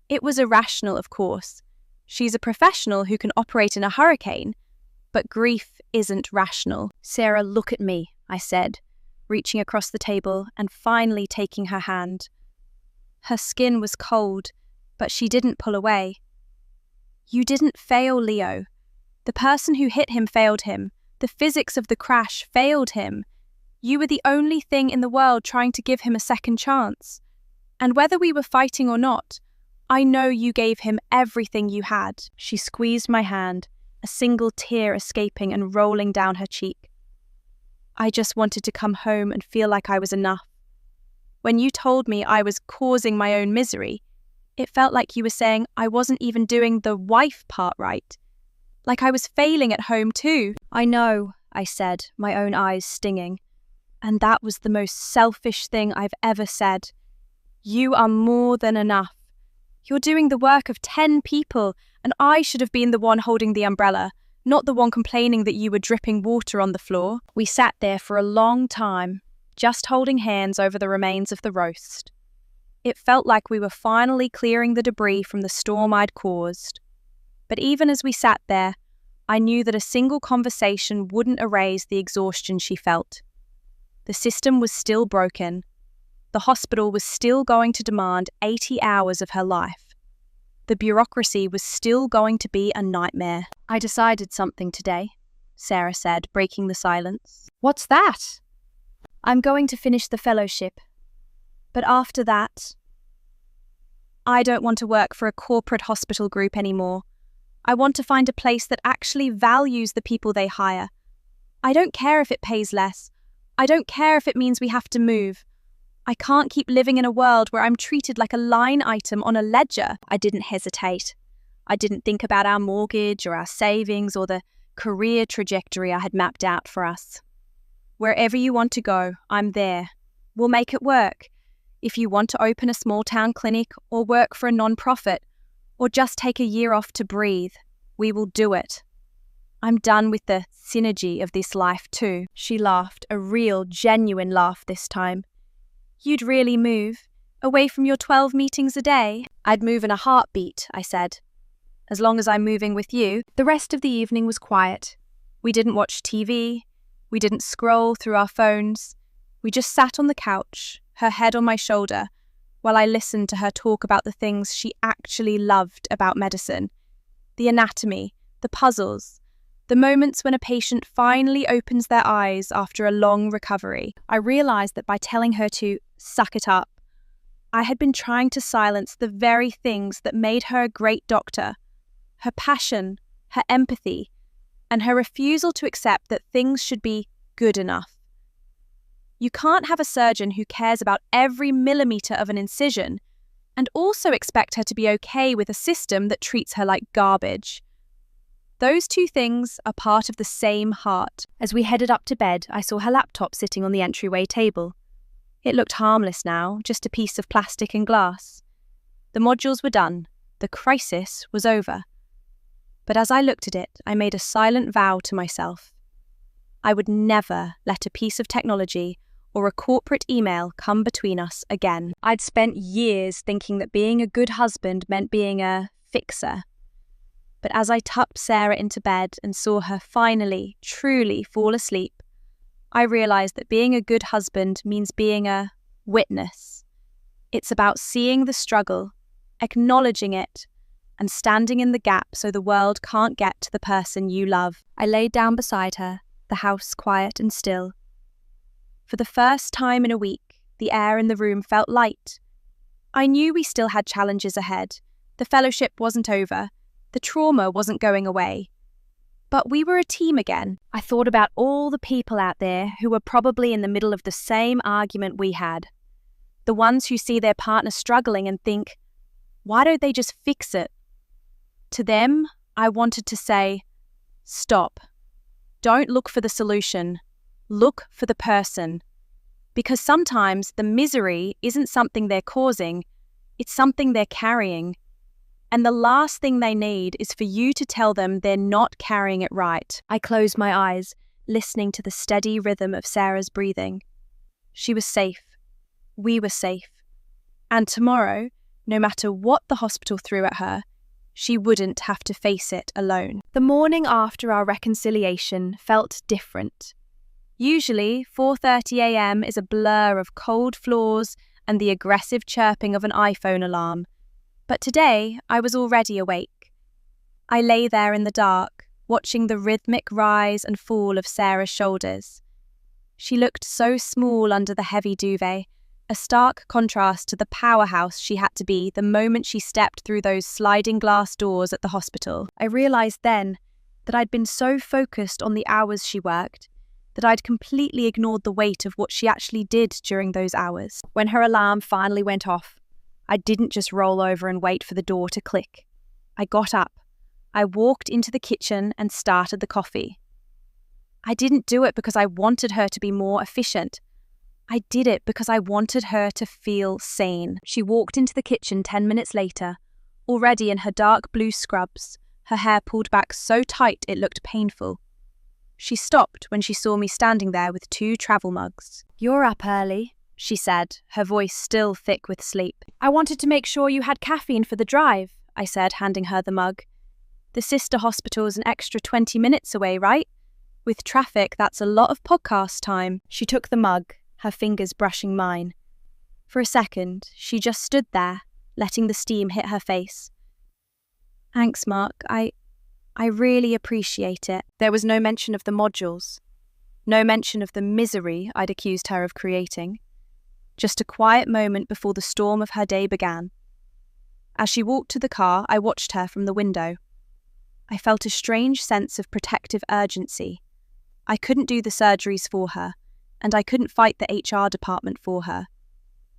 It was irrational, of course. She's a professional who can operate in a hurricane, but grief isn't rational. Sarah, look at me, I said, reaching across the table and finally taking her hand. Her skin was cold, but she didn't pull away. You didn't fail Leo. The person who hit him failed him. The physics of the crash failed him. You were the only thing in the world trying to give him a second chance. And whether we were fighting or not, I know you gave him everything you had. She squeezed my hand, a single tear escaping and rolling down her cheek. I just wanted to come home and feel like I was enough. When you told me I was causing my own misery, it felt like you were saying I wasn't even doing the wife part right. Like I was failing at home too. I know, I said, my own eyes stinging. And that was the most selfish thing I've ever said. You are more than enough. You're doing the work of 10 people, and I should have been the one holding the umbrella, not the one complaining that you were dripping water on the floor. We sat there for a long time, just holding hands over the remains of the roast. It felt like we were finally clearing the debris from the storm I'd caused. But even as we sat there, I knew that a single conversation wouldn't erase the exhaustion she felt. The system was still broken. The hospital was still going to demand 80 hours of her life. The bureaucracy was still going to be a nightmare. I decided something today, Sarah said, breaking the silence. What's that? I'm going to finish the fellowship. But after that, I don't want to work for a corporate hospital group anymore. I want to find a place that actually values the people they hire. I don't care if it pays less. I don't care if it means we have to move. I can't keep living in a world where I'm treated like a line item on a ledger. I didn't hesitate. I didn't think about our mortgage or our savings or the career trajectory I had mapped out for us. Wherever you want to go, I'm there. We'll make it work. If you want to open a small town clinic or work for a non-profit or just take a year off to breathe, we will do it. I'm done with the synergy of this life too. She laughed, a real, genuine laugh this time. You'd really move? Away from your 12 meetings a day? I'd move in a heartbeat, I said. As long as I'm moving with you. The rest of the evening was quiet. We didn't watch TV. We didn't scroll through our phones. We just sat on the couch, her head on my shoulder, while I listened to her talk about the things she actually loved about medicine. The anatomy, the puzzles, the moments when a patient finally opens their eyes after a long recovery. I realized that by telling her to suck it up, I had been trying to silence the very things that made her a great doctor. Her passion, her empathy, and her refusal to accept that things should be good enough. You can't have a surgeon who cares about every millimeter of an incision and also expect her to be okay with a system that treats her like garbage. Those two things are part of the same heart. As we headed up to bed, I saw her laptop sitting on the entryway table. It looked harmless now, just a piece of plastic and glass. The modules were done. The crisis was over. But as I looked at it, I made a silent vow to myself. I would never let a piece of technology or a corporate email come between us again. I'd spent years thinking that being a good husband meant being a fixer. But as I tucked Sarah into bed and saw her finally, truly fall asleep, I realized that being a good husband means being a witness. It's about seeing the struggle, acknowledging it, and standing in the gap so the world can't get to the person you love. I laid down beside her, the house quiet and still. For the first time in a week, the air in the room felt light. I knew we still had challenges ahead. The fellowship wasn't over. The trauma wasn't going away. But we were a team again. I thought about all the people out there who were probably in the middle of the same argument we had. The ones who see their partner struggling and think, why don't they just fix it? To them, I wanted to say, stop. Don't look for the solution. Look for the person. Because sometimes the misery isn't something they're causing, it's something they're carrying. And the last thing they need is for you to tell them they're not carrying it right. I closed my eyes, listening to the steady rhythm of Sarah's breathing. She was safe. We were safe. And tomorrow, no matter what the hospital threw at her, she wouldn't have to face it alone. The morning after our reconciliation felt different. Usually, 4:30 a.m. is a blur of cold floors and the aggressive chirping of an iPhone alarm. But today, I was already awake. I lay there in the dark, watching the rhythmic rise and fall of Sarah's shoulders. She looked so small under the heavy duvet, a stark contrast to the powerhouse she had to be the moment she stepped through those sliding glass doors at the hospital. I realized then that I'd been so focused on the hours she worked that I'd completely ignored the weight of what she actually did during those hours. When her alarm finally went off, I didn't just roll over and wait for the door to click. I got up. I walked into the kitchen and started the coffee. I didn't do it because I wanted her to be more efficient. I did it because I wanted her to feel sane. She walked into the kitchen 10 minutes later, already in her dark blue scrubs, her hair pulled back so tight it looked painful. She stopped when she saw me standing there with 2 travel mugs. "You're up early," she said, her voice still thick with sleep. "I wanted to make sure you had caffeine for the drive," I said, handing her the mug. "The sister hospital's an extra 20 minutes away, right? With traffic, that's a lot of podcast time." She took the mug, her fingers brushing mine. For a second, she just stood there, letting the steam hit her face. "Thanks, Mark. I really appreciate it." There was no mention of the modules. No mention of the misery I'd accused her of creating. Just a quiet moment before the storm of her day began. As she walked to the car, I watched her from the window. I felt a strange sense of protective urgency. I couldn't do the surgeries for her, and I couldn't fight the HR department for her.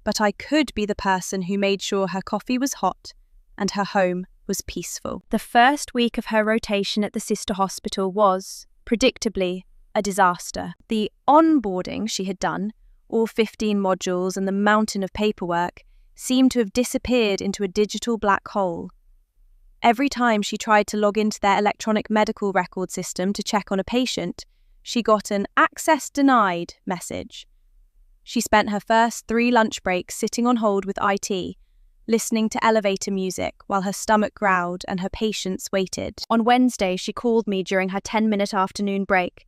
But I could be the person who made sure her coffee was hot and her home was peaceful. The first week of her rotation at the sister hospital was, predictably, a disaster. The onboarding she had done, all 15 modules and the mountain of paperwork, seemed to have disappeared into a digital black hole. Every time she tried to log into their electronic medical record system to check on a patient, she got an "access denied" message. She spent her first 3 lunch breaks sitting on hold with IT, listening to elevator music while her stomach growled and her patients waited. On Wednesday, she called me during her 10-minute afternoon break.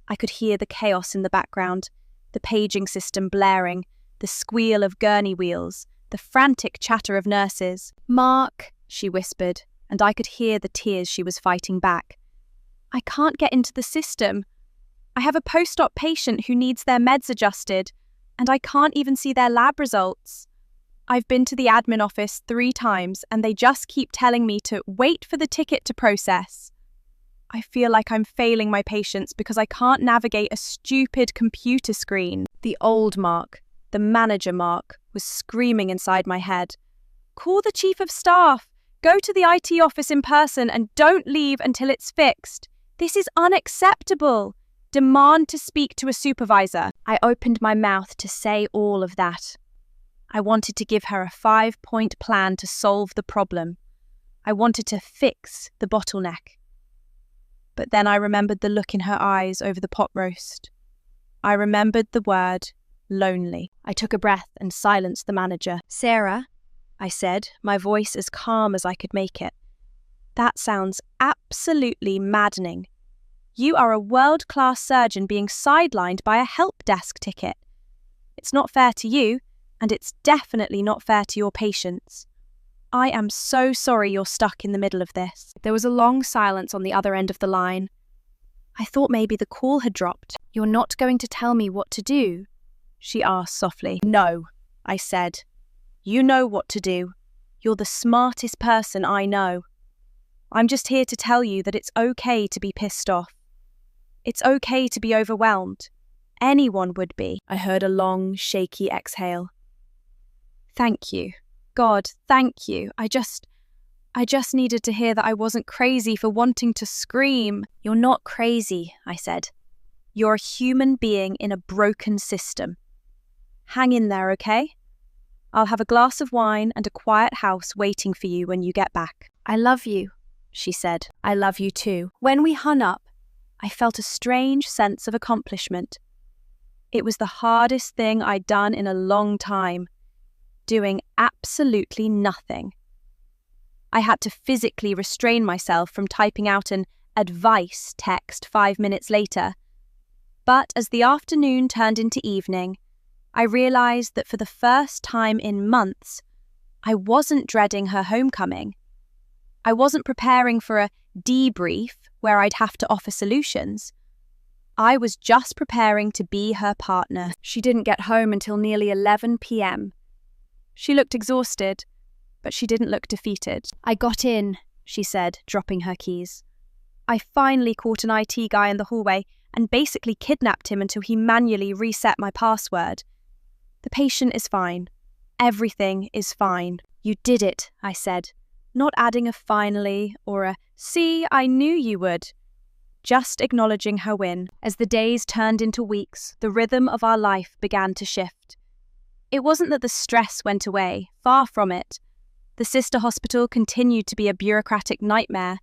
I could hear the chaos in the background, the paging system blaring, the squeal of gurney wheels, the frantic chatter of nurses. "Mark," she whispered, and I could hear the tears she was fighting back. "I can't get into the system. I have a post-op patient who needs their meds adjusted, and I can't even see their lab results. I've been to the admin office 3 times, and they just keep telling me to wait for the ticket to process. I feel like I'm failing my patients because I can't navigate a stupid computer screen." The old Mark, the manager Mark, was screaming inside my head. "Call the chief of staff. Go to the IT office in person and don't leave until it's fixed. This is unacceptable. Demand to speak to a supervisor." I opened my mouth to say all of that. I wanted to give her a 5-point plan to solve the problem. I wanted to fix the bottleneck. But then I remembered the look in her eyes over the pot roast. I remembered the word lonely. I took a breath and silenced the manager. "Sarah," I said, my voice as calm as I could make it. "That sounds absolutely maddening. You are a world-class surgeon being sidelined by a help desk ticket. It's not fair to you, and it's definitely not fair to your patients. I am so sorry you're stuck in the middle of this." There was a long silence on the other end of the line. I thought maybe the call had dropped. "You're not going to tell me what to do?" she asked softly. "No," I said. "You know what to do. You're the smartest person I know. I'm just here to tell you that it's okay to be pissed off. It's okay to be overwhelmed. Anyone would be." I heard a long, shaky exhale. "Thank you. God, thank you. I just needed to hear that I wasn't crazy for wanting to scream." "You're not crazy," I said. "You're a human being in a broken system. Hang in there, okay? I'll have a glass of wine and a quiet house waiting for you when you get back." "I love you," she said. "I love you too." When we hung up, I felt a strange sense of accomplishment. It was the hardest thing I'd done in a long time, doing absolutely nothing. I had to physically restrain myself from typing out an advice text 5 minutes later. But as the afternoon turned into evening, I realized that for the first time in months, I wasn't dreading her homecoming. I wasn't preparing for a debrief where I'd have to offer solutions. I was just preparing to be her partner. She didn't get home until nearly 11 p.m. She looked exhausted, but she didn't look defeated. "I got in," she said, dropping her keys. "I finally caught an IT guy in the hallway and basically kidnapped him until he manually reset my password. The patient is fine. Everything is fine." "You did it," I said, not adding a "finally" or a "see, I knew you would." Just acknowledging her win. As the days turned into weeks, the rhythm of our life began to shift. It wasn't that the stress went away, far from it. The sister hospital continued to be a bureaucratic nightmare,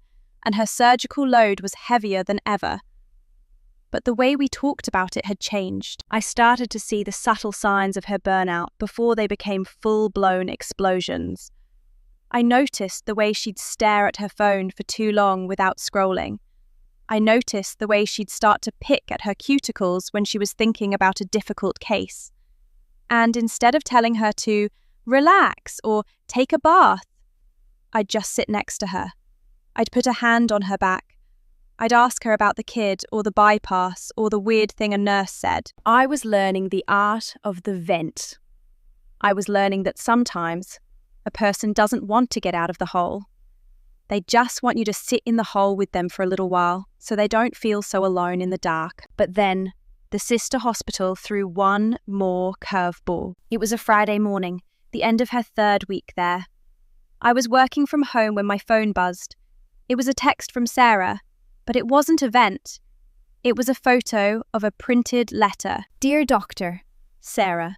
and her surgical load was heavier than ever. But the way we talked about it had changed. I started to see the subtle signs of her burnout before they became full-blown explosions. I noticed the way she'd stare at her phone for too long without scrolling. I noticed the way she'd start to pick at her cuticles when she was thinking about a difficult case. And instead of telling her to relax or take a bath, I'd just sit next to her. I'd put a hand on her back. I'd ask her about the kid or the bypass or the weird thing a nurse said. I was learning the art of the vent. I was learning that sometimes a person doesn't want to get out of the hole. They just want you to sit in the hole with them for a little while so they don't feel so alone in the dark. But then the sister hospital threw one more curveball. It was a Friday morning, the end of her 3rd week there. I was working from home when my phone buzzed. It was a text from Sarah, but it wasn't a vent. It was a photo of a printed letter. "Dear Doctor, Sarah,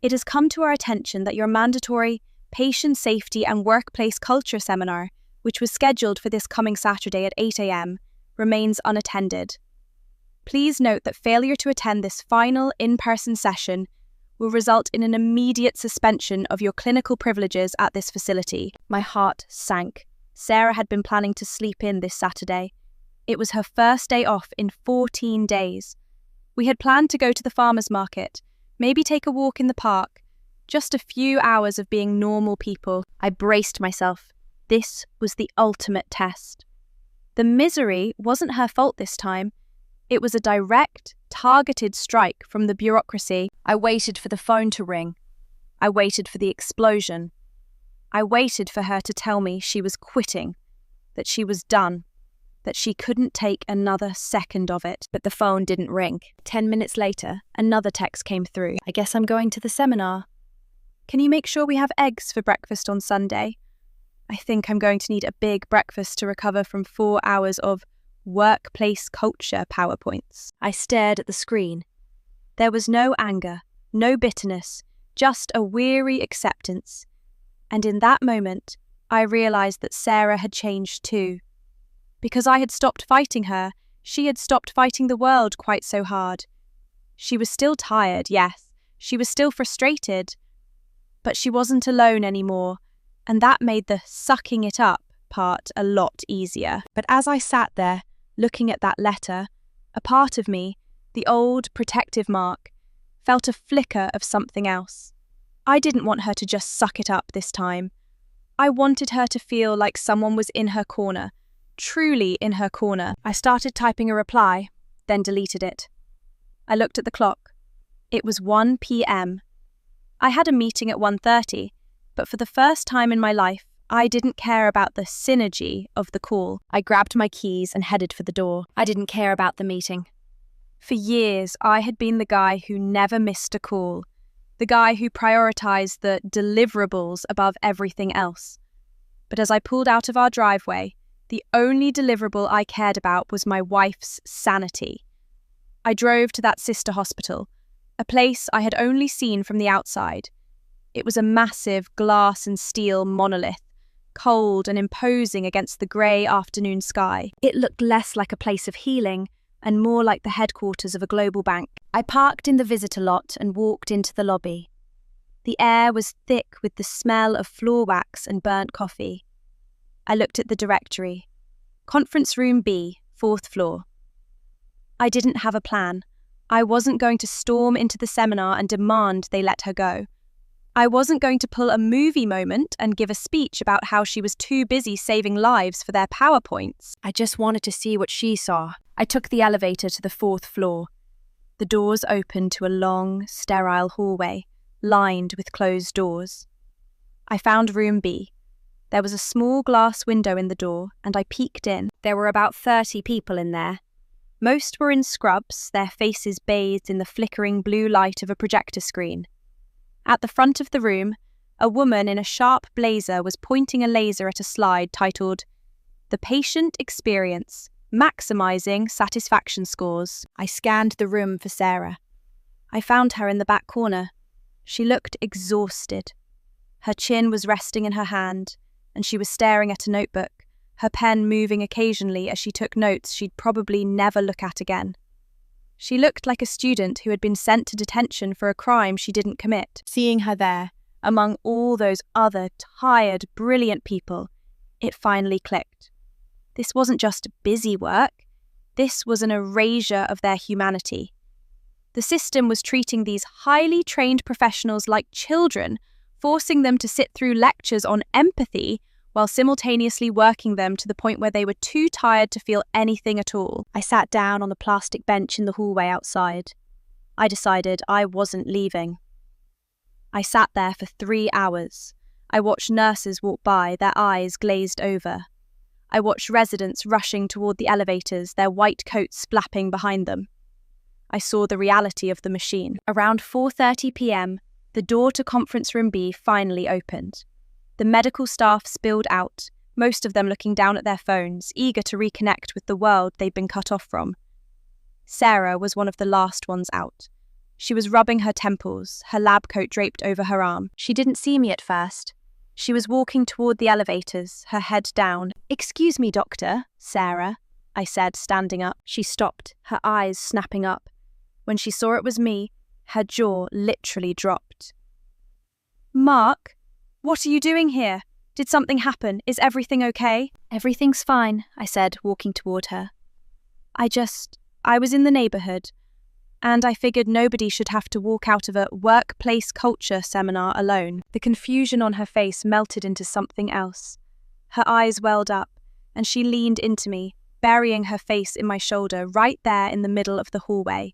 it has come to our attention that your mandatory patient safety and workplace culture seminar, which was scheduled for this coming Saturday at 8 a.m., remains unattended. Please note that failure to attend this final in-person session will result in an immediate suspension of your clinical privileges at this facility. My heart sank. Sarah had been planning to sleep in this Saturday. It was her first day off in 14 days. We had planned to go to the farmer's market, maybe take a walk in the park, just a few hours of being normal people. I braced myself. This was the ultimate test. The misery wasn't her fault this time. It was a direct, targeted strike from the bureaucracy. I waited for the phone to ring. I waited for the explosion. I waited for her to tell me she was quitting, that she was done, that she couldn't take another second of it. But the phone didn't ring. 10 minutes later, another text came through. I guess I'm going to the seminar. Can you make sure we have eggs for breakfast on Sunday? I think I'm going to need a big breakfast to recover from 4 hours of workplace culture PowerPoints. I stared at the screen. There was no anger, no bitterness, just a weary acceptance. And in that moment, I realized that Sarah had changed too. Because I had stopped fighting her, she had stopped fighting the world quite so hard. She was still tired, yes. She was still frustrated. But she wasn't alone anymore, and that made the sucking it up part a lot easier. But as I sat there, looking at that letter, a part of me, the old protective Mark, felt a flicker of something else. I didn't want her to just suck it up this time. I wanted her to feel like someone was in her corner, truly in her corner. I started typing a reply, then deleted it. I looked at the clock. It was 1 p.m. I had a meeting at 1:30, but for the first time in my life, I didn't care about the synergy of the call. I grabbed my keys and headed for the door. I didn't care about the meeting. For years, I had been the guy who never missed a call, the guy who prioritized the deliverables above everything else. But as I pulled out of our driveway, the only deliverable I cared about was my wife's sanity. I drove to that sister hospital, a place I had only seen from the outside. It was a massive glass and steel monolith, cold and imposing against the grey afternoon sky. It looked less like a place of healing and more like the headquarters of a global bank. I parked in the visitor lot and walked into the lobby. The air was thick with the smell of floor wax and burnt coffee. I looked at the directory. Conference room B, 4th floor. I didn't have a plan. I wasn't going to storm into the seminar and demand they let her go. I wasn't going to pull a movie moment and give a speech about how she was too busy saving lives for their PowerPoints. I just wanted to see what she saw. I took the elevator to the 4th floor. The doors opened to a long, sterile hallway, lined with closed doors. I found room B. There was a small glass window in the door, and I peeked in. There were about 30 people in there. Most were in scrubs, their faces bathed in the flickering blue light of a projector screen. At the front of the room, a woman in a sharp blazer was pointing a laser at a slide titled, "The Patient Experience, Maximizing Satisfaction Scores." I scanned the room for Sarah. I found her in the back corner. She looked exhausted. Her chin was resting in her hand, and she was staring at a notebook, her pen moving occasionally as she took notes she'd probably never look at again. She looked like a student who had been sent to detention for a crime she didn't commit. Seeing her there, among all those other tired, brilliant people, it finally clicked. This wasn't just busy work. This was an erasure of their humanity. The system was treating these highly trained professionals like children, forcing them to sit through lectures on empathy while simultaneously working them to the point where they were too tired to feel anything at all. I sat down on the plastic bench in the hallway outside. I decided I wasn't leaving. I sat there for 3 hours. I watched nurses walk by, their eyes glazed over. I watched residents rushing toward the elevators, their white coats flapping behind them. I saw the reality of the machine. Around 4:30 p.m., the door to conference room B finally opened. The medical staff spilled out, most of them looking down at their phones, eager to reconnect with the world they'd been cut off from. Sarah was one of the last ones out. She was rubbing her temples, her lab coat draped over her arm. She didn't see me at first. She was walking toward the elevators, her head down. "Excuse me, doctor, Sarah," I said, standing up. She stopped, her eyes snapping up. When she saw it was me, her jaw literally dropped. "Mark, what are you doing here? Did something happen? Is everything okay?" "Everything's fine," I said, walking toward her. I was in the neighborhood, and I figured nobody should have to walk out of a workplace culture seminar alone." The confusion on her face melted into something else. Her eyes welled up, and she leaned into me, burying her face in my shoulder right there in the middle of the hallway.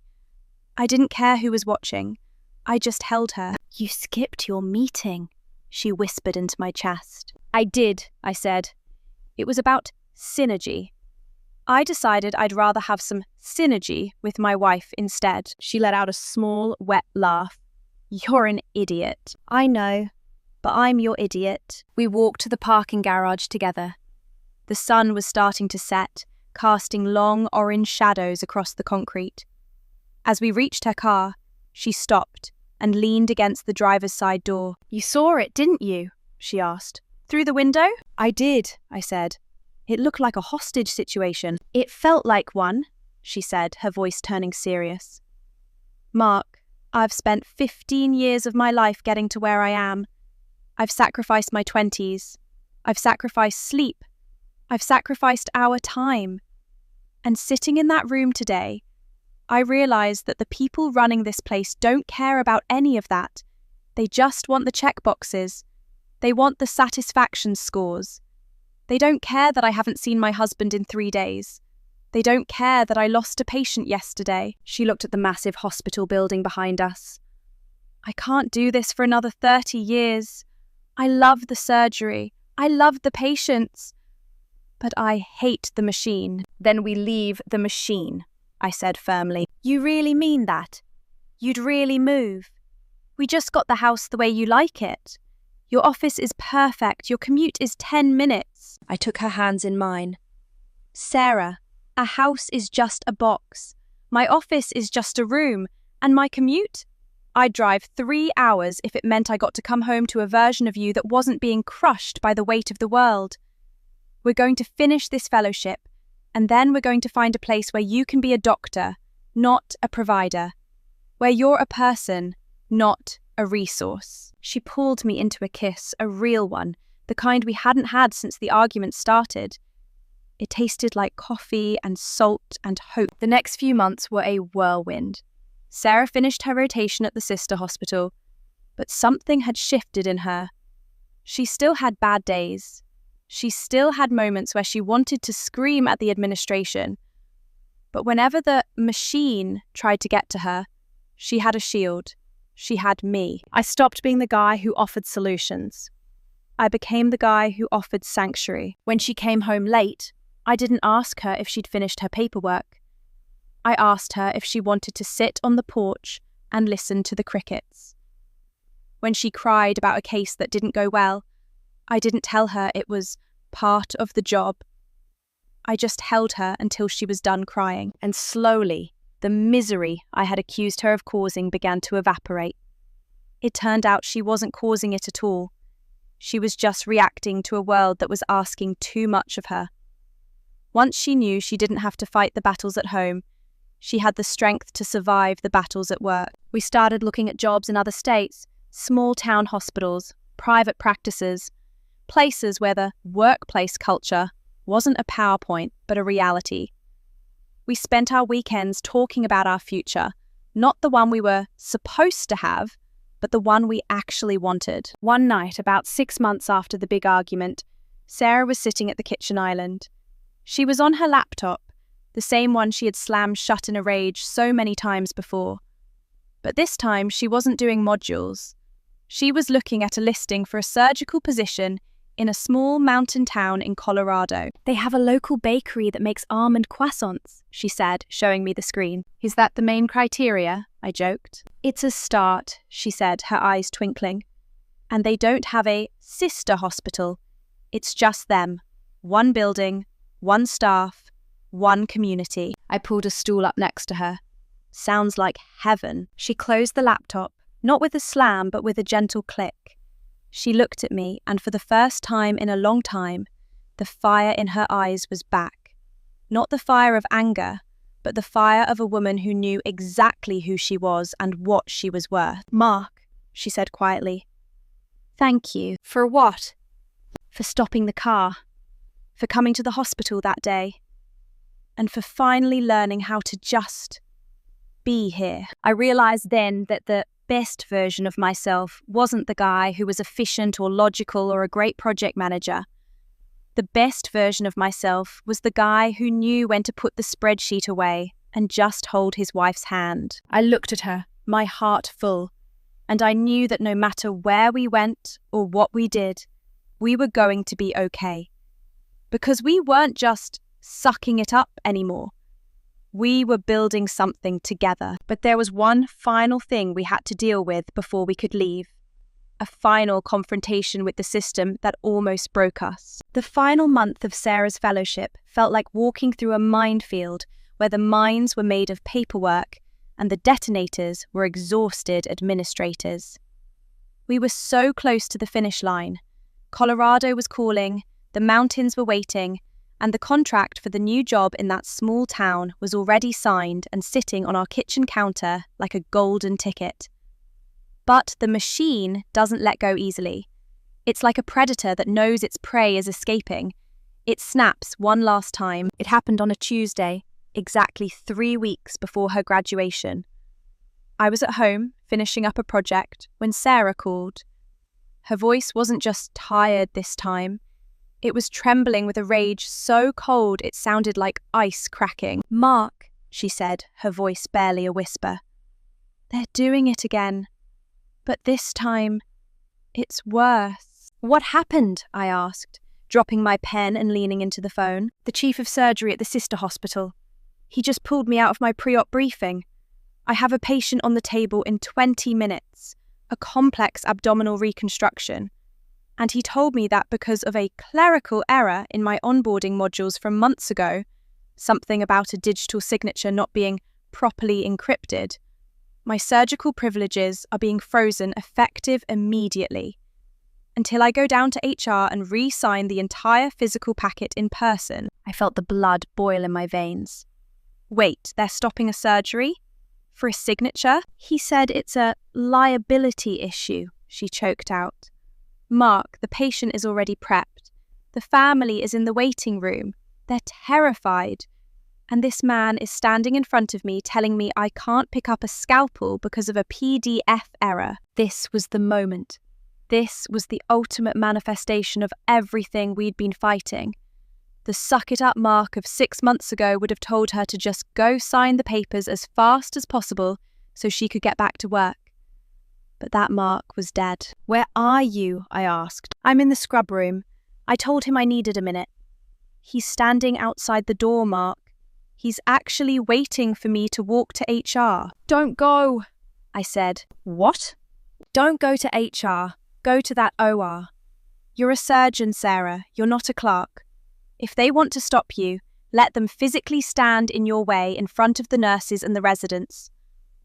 I didn't care who was watching. I just held her. "You skipped your meeting," she whispered into my chest. "I did," I said. It was about synergy. I decided I'd rather have some synergy with my wife instead. She let out a small, wet laugh. "You're an idiot." "I know, but I'm your idiot." We walked to the parking garage together. The sun was starting to set, casting long orange shadows across the concrete. As we reached her car, she stopped and leaned against the driver's side door. "You saw it, didn't you?" she asked. "Through the window?" "I did," I said. "It looked like a hostage situation." "It felt like one," she said, her voice turning serious. "Mark, I've spent 15 years of my life getting to where I am. I've sacrificed my 20s. I've sacrificed sleep. I've sacrificed our time. And sitting in that room today, I realized that the people running this place don't care about any of that. They just want the checkboxes. They want the satisfaction scores. They don't care that I haven't seen my husband in 3 days. They don't care that I lost a patient yesterday." She looked at the massive hospital building behind us. "I can't do this for another 30 years. I love the surgery. I love the patients. But I hate the machine." "Then we leave the machine," I said firmly. "You really mean that? You'd really move? We just got the house the way you like it. Your office is perfect. Your commute is 10 minutes. I took her hands in mine. "Sarah, a house is just a box. My office is just a room. And my commute? I'd drive 3 hours if it meant I got to come home to a version of you that wasn't being crushed by the weight of the world. We're going to finish this fellowship, and then we're going to find a place where you can be a doctor, not a provider. Where you're a person, not a resource." She pulled me into a kiss, a real one, the kind we hadn't had since the argument started. It tasted like coffee and salt and hope. The next few months were a whirlwind. Sarah finished her rotation at the sister hospital, but something had shifted in her. She still had bad days. She still had moments where she wanted to scream at the administration. But whenever the machine tried to get to her, she had a shield. She had me. I stopped being the guy who offered solutions. I became the guy who offered sanctuary. When she came home late, I didn't ask her if she'd finished her paperwork. I asked her if she wanted to sit on the porch and listen to the crickets. When she cried about a case that didn't go well, I didn't tell her it was part of the job. I just held her until she was done crying, and slowly, the misery I had accused her of causing began to evaporate. It turned out she wasn't causing it at all. She was just reacting to a world that was asking too much of her. Once she knew she didn't have to fight the battles at home, she had the strength to survive the battles at work. We started looking at jobs in other states, small town hospitals, private practices, places where the workplace culture wasn't a PowerPoint but a reality. We spent our weekends talking about our future, not the one we were supposed to have, but the one we actually wanted. One night, about 6 months after the big argument, Sarah was sitting at the kitchen island. She was on her laptop, the same one she had slammed shut in a rage so many times before. But this time, she wasn't doing modules. She was looking at a listing for a surgical position in a small mountain town in Colorado. "They have a local bakery that makes almond croissants," she said, showing me the screen. "Is that the main criteria?" I joked. "It's a start," she said, her eyes twinkling. "And they don't have a sister hospital. It's just them. One building, one staff, one community." I pulled a stool up next to her. "Sounds like heaven." She closed the laptop, not with a slam, but with a gentle click. She looked at me, and for the first time in a long time, the fire in her eyes was back. Not the fire of anger, but the fire of a woman who knew exactly who she was and what she was worth. "Mark," she said quietly. "Thank you." "For what?" "For stopping the car. For coming to the hospital that day. And for finally learning how to just be here." I realized then that the best version of myself wasn't the guy who was efficient or logical or a great project manager. The best version of myself was the guy who knew when to put the spreadsheet away and just hold his wife's hand. I looked at her, my heart full, and I knew that no matter where we went or what we did, we were going to be okay. Because we weren't just sucking it up anymore. We were building something together. But there was one final thing we had to deal with before we could leave. A final confrontation with the system that almost broke us. The final month of Sarah's fellowship felt like walking through a minefield where the mines were made of paperwork and the detonators were exhausted administrators. We were so close to the finish line. Colorado was calling, the mountains were waiting, and the contract for the new job in that small town was already signed and sitting on our kitchen counter like a golden ticket. But the machine doesn't let go easily. It's like a predator that knows its prey is escaping. It snaps one last time. It happened on a Tuesday, exactly 3 weeks before her graduation. I was at home, finishing up a project, when Sarah called. Her voice wasn't just tired this time. It was trembling with a rage so cold it sounded like ice cracking. "Mark," she said, her voice barely a whisper. "They're doing it again. But this time, it's worse." "What happened?" I asked, dropping my pen and leaning into the phone. "The chief of surgery at the sister hospital. He just pulled me out of my pre-op briefing. I have a patient on the table in 20 minutes, a complex abdominal reconstruction. And he told me that because of a clerical error in my onboarding modules from months ago, something about a digital signature not being properly encrypted, my surgical privileges are being frozen effective immediately. Until I go down to HR and re-sign the entire physical packet in person." I felt the blood boil in my veins. "Wait, they're stopping a surgery? For a signature?" "He said it's a liability issue," she choked out. "Mark, the patient is already prepped. The family is in the waiting room. They're terrified. And this man is standing in front of me telling me I can't pick up a scalpel because of a PDF error." This was the moment. This was the ultimate manifestation of everything we'd been fighting. The suck-it-up Mark of 6 months ago would have told her to just go sign the papers as fast as possible so she could get back to work. But that Mark was dead. "Where are you?" I asked. "I'm in the scrub room. I told him I needed a minute." "He's standing outside the door, Mark. He's actually waiting for me to walk to HR." "Don't go," I said. "What?" "Don't go to HR. Go to that OR. You're a surgeon, Sarah. You're not a clerk. If they want to stop you, let them physically stand in your way in front of the nurses and the residents.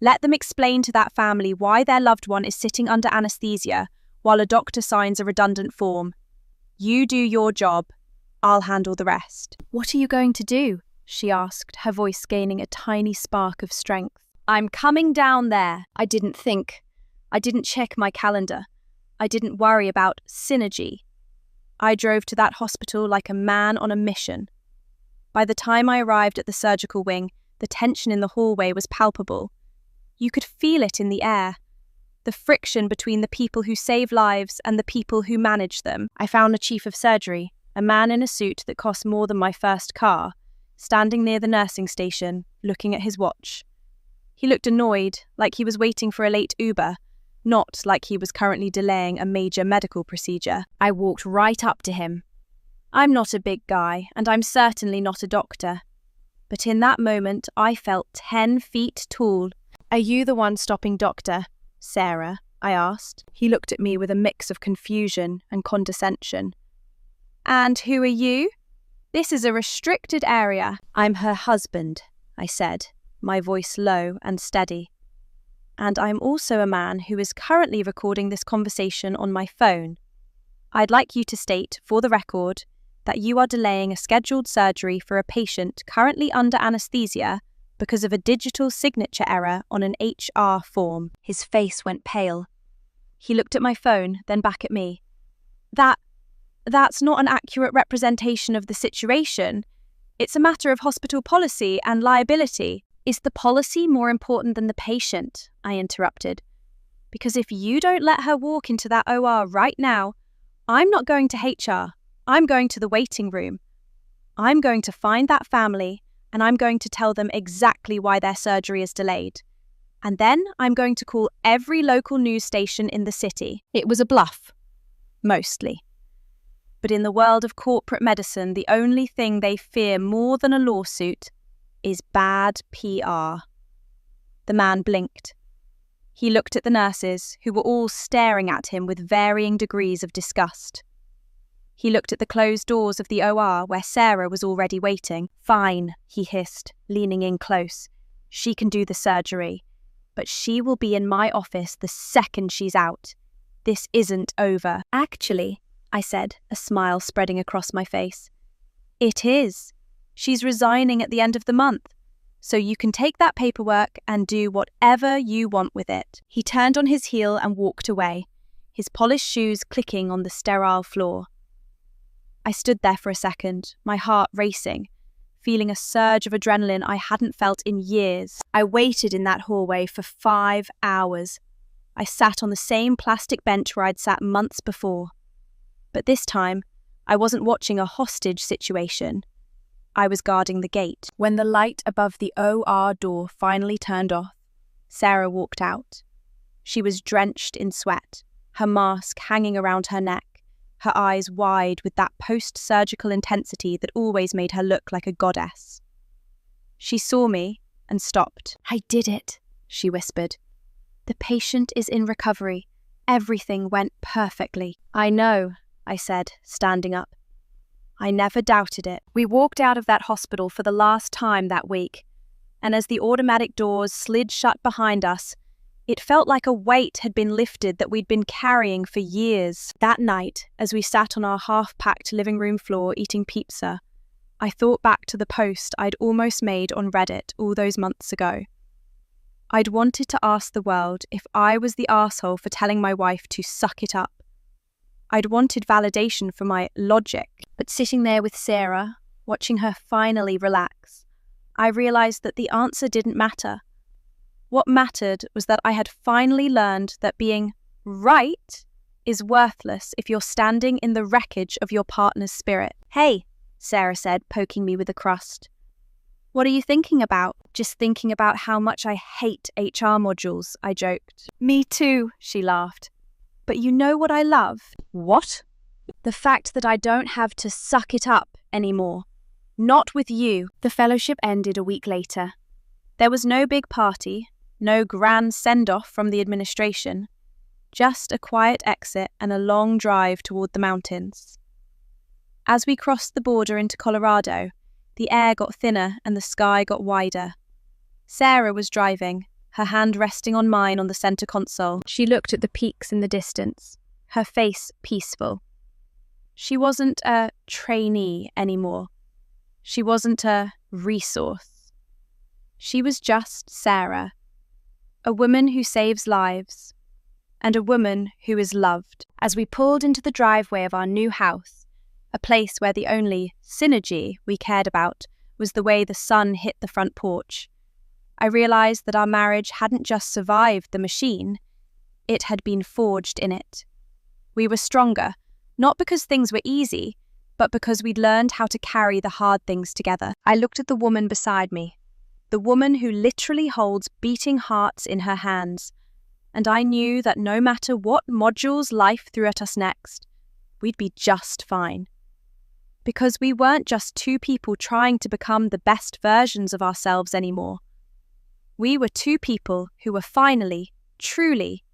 Let them explain to that family why their loved one is sitting under anesthesia while a doctor signs a redundant form. You do your job. I'll handle the rest." "What are you going to do?" she asked, her voice gaining a tiny spark of strength. "I'm coming down there." I didn't think. I didn't check my calendar. I didn't worry about synergy. I drove to that hospital like a man on a mission. By the time I arrived at the surgical wing, the tension in the hallway was palpable. You could feel it in the air. The friction between the people who save lives and the people who manage them. I found the chief of surgery, a man in a suit that cost more than my first car, standing near the nursing station, looking at his watch. He looked annoyed, like he was waiting for a late Uber, not like he was currently delaying a major medical procedure. I walked right up to him. I'm not a big guy, and I'm certainly not a doctor. But in that moment, I felt 10 feet tall. "Are you the one stopping Doctor Sarah?" I asked. He looked at me with a mix of confusion and condescension. "And who are you? This is a restricted area." "I'm her husband," I said, my voice low and steady. and I'm also a man who is currently recording this conversation on my phone. I'd like you to state, for the record, that you are delaying a scheduled surgery for a patient currently under anesthesia because of a digital signature error on an HR form." His face went pale. He looked at my phone, then back at me. That's not an accurate representation of the situation. It's a matter of hospital policy and liability." "Is the policy more important than the patient?" I interrupted. "Because if you don't let her walk into that OR right now, I'm not going to HR. I'm going to the waiting room. I'm going to find that family, and I'm going to tell them exactly why their surgery is delayed. And then I'm going to call every local news station in the city." It was a bluff. Mostly. But in the world of corporate medicine, the only thing they fear more than a lawsuit is bad PR. The man blinked. He looked at the nurses, who were all staring at him with varying degrees of disgust. He looked at the closed doors of the OR where Sarah was already waiting. "Fine," he hissed, leaning in close. "She can do the surgery. But she will be in my office the second she's out. This isn't over." "Actually," I said, a smile spreading across my face, "it is. She's resigning at the end of the month. So you can take that paperwork and do whatever you want with it." He turned on his heel and walked away, his polished shoes clicking on the sterile floor. I stood there for a second, my heart racing, feeling a surge of adrenaline I hadn't felt in years. I waited in that hallway for 5 hours. I sat on the same plastic bench where I'd sat months before. But this time, I wasn't watching a hostage situation. I was guarding the gate. When the light above the OR door finally turned off, Sarah walked out. She was drenched in sweat, her mask hanging around her neck, her eyes wide with that post-surgical intensity that always made her look like a goddess. She saw me and stopped. "I did it," she whispered. "The patient is in recovery. Everything went perfectly." "I know," I said, standing up. I never doubted it. We walked out of that hospital for the last time that week, and as the automatic doors slid shut behind us, it felt like a weight had been lifted that we'd been carrying for years. That night, as we sat on our half-packed living room floor eating pizza, I thought back to the post I'd almost made on Reddit all those months ago. I'd wanted to ask the world if I was the arsehole for telling my wife to suck it up. I'd wanted validation for my logic, but sitting there with Sarah, watching her finally relax, I realized that the answer didn't matter. What mattered was that I had finally learned that being right is worthless if you're standing in the wreckage of your partner's spirit. "Hey," Sarah said, poking me with a crust. "What are you thinking about?" "Just thinking about how much I hate HR modules," I joked. "Me too," she laughed. "But you know what I love?" "What?" "The fact that I don't have to suck it up anymore. Not with you." The fellowship ended a week later. There was no big party, no grand send-off from the administration, just a quiet exit and a long drive toward the mountains. As we crossed the border into Colorado, the air got thinner and the sky got wider. Sarah was driving, her hand resting on mine on the center console. She looked at the peaks in the distance, her face peaceful. She wasn't a trainee anymore. She wasn't a resource. She was just Sarah, a woman who saves lives, and a woman who is loved. As we pulled into the driveway of our new house, a place where the only synergy we cared about was the way the sun hit the front porch, I realized that our marriage hadn't just survived the machine, it had been forged in it. We were stronger, not because things were easy, but because we'd learned how to carry the hard things together. I looked at the woman beside me, the woman who literally holds beating hearts in her hands, and I knew that no matter what modules life threw at us next, we'd be just fine. Because we weren't just two people trying to become the best versions of ourselves anymore. We were two people who were finally, truly,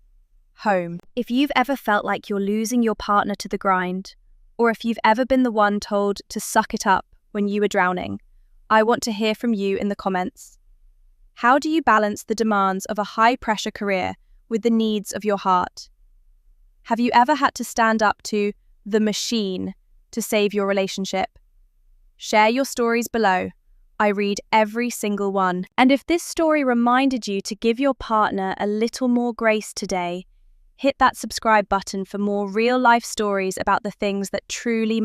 home. If you've ever felt like you're losing your partner to the grind, or if you've ever been the one told to suck it up when you were drowning, I want to hear from you in the comments. How do you balance the demands of a high-pressure career with the needs of your heart? Have you ever had to stand up to the machine to save your relationship? Share your stories below. I read every single one. And if this story reminded you to give your partner a little more grace today, hit that subscribe button for more real-life stories about the things that truly matter.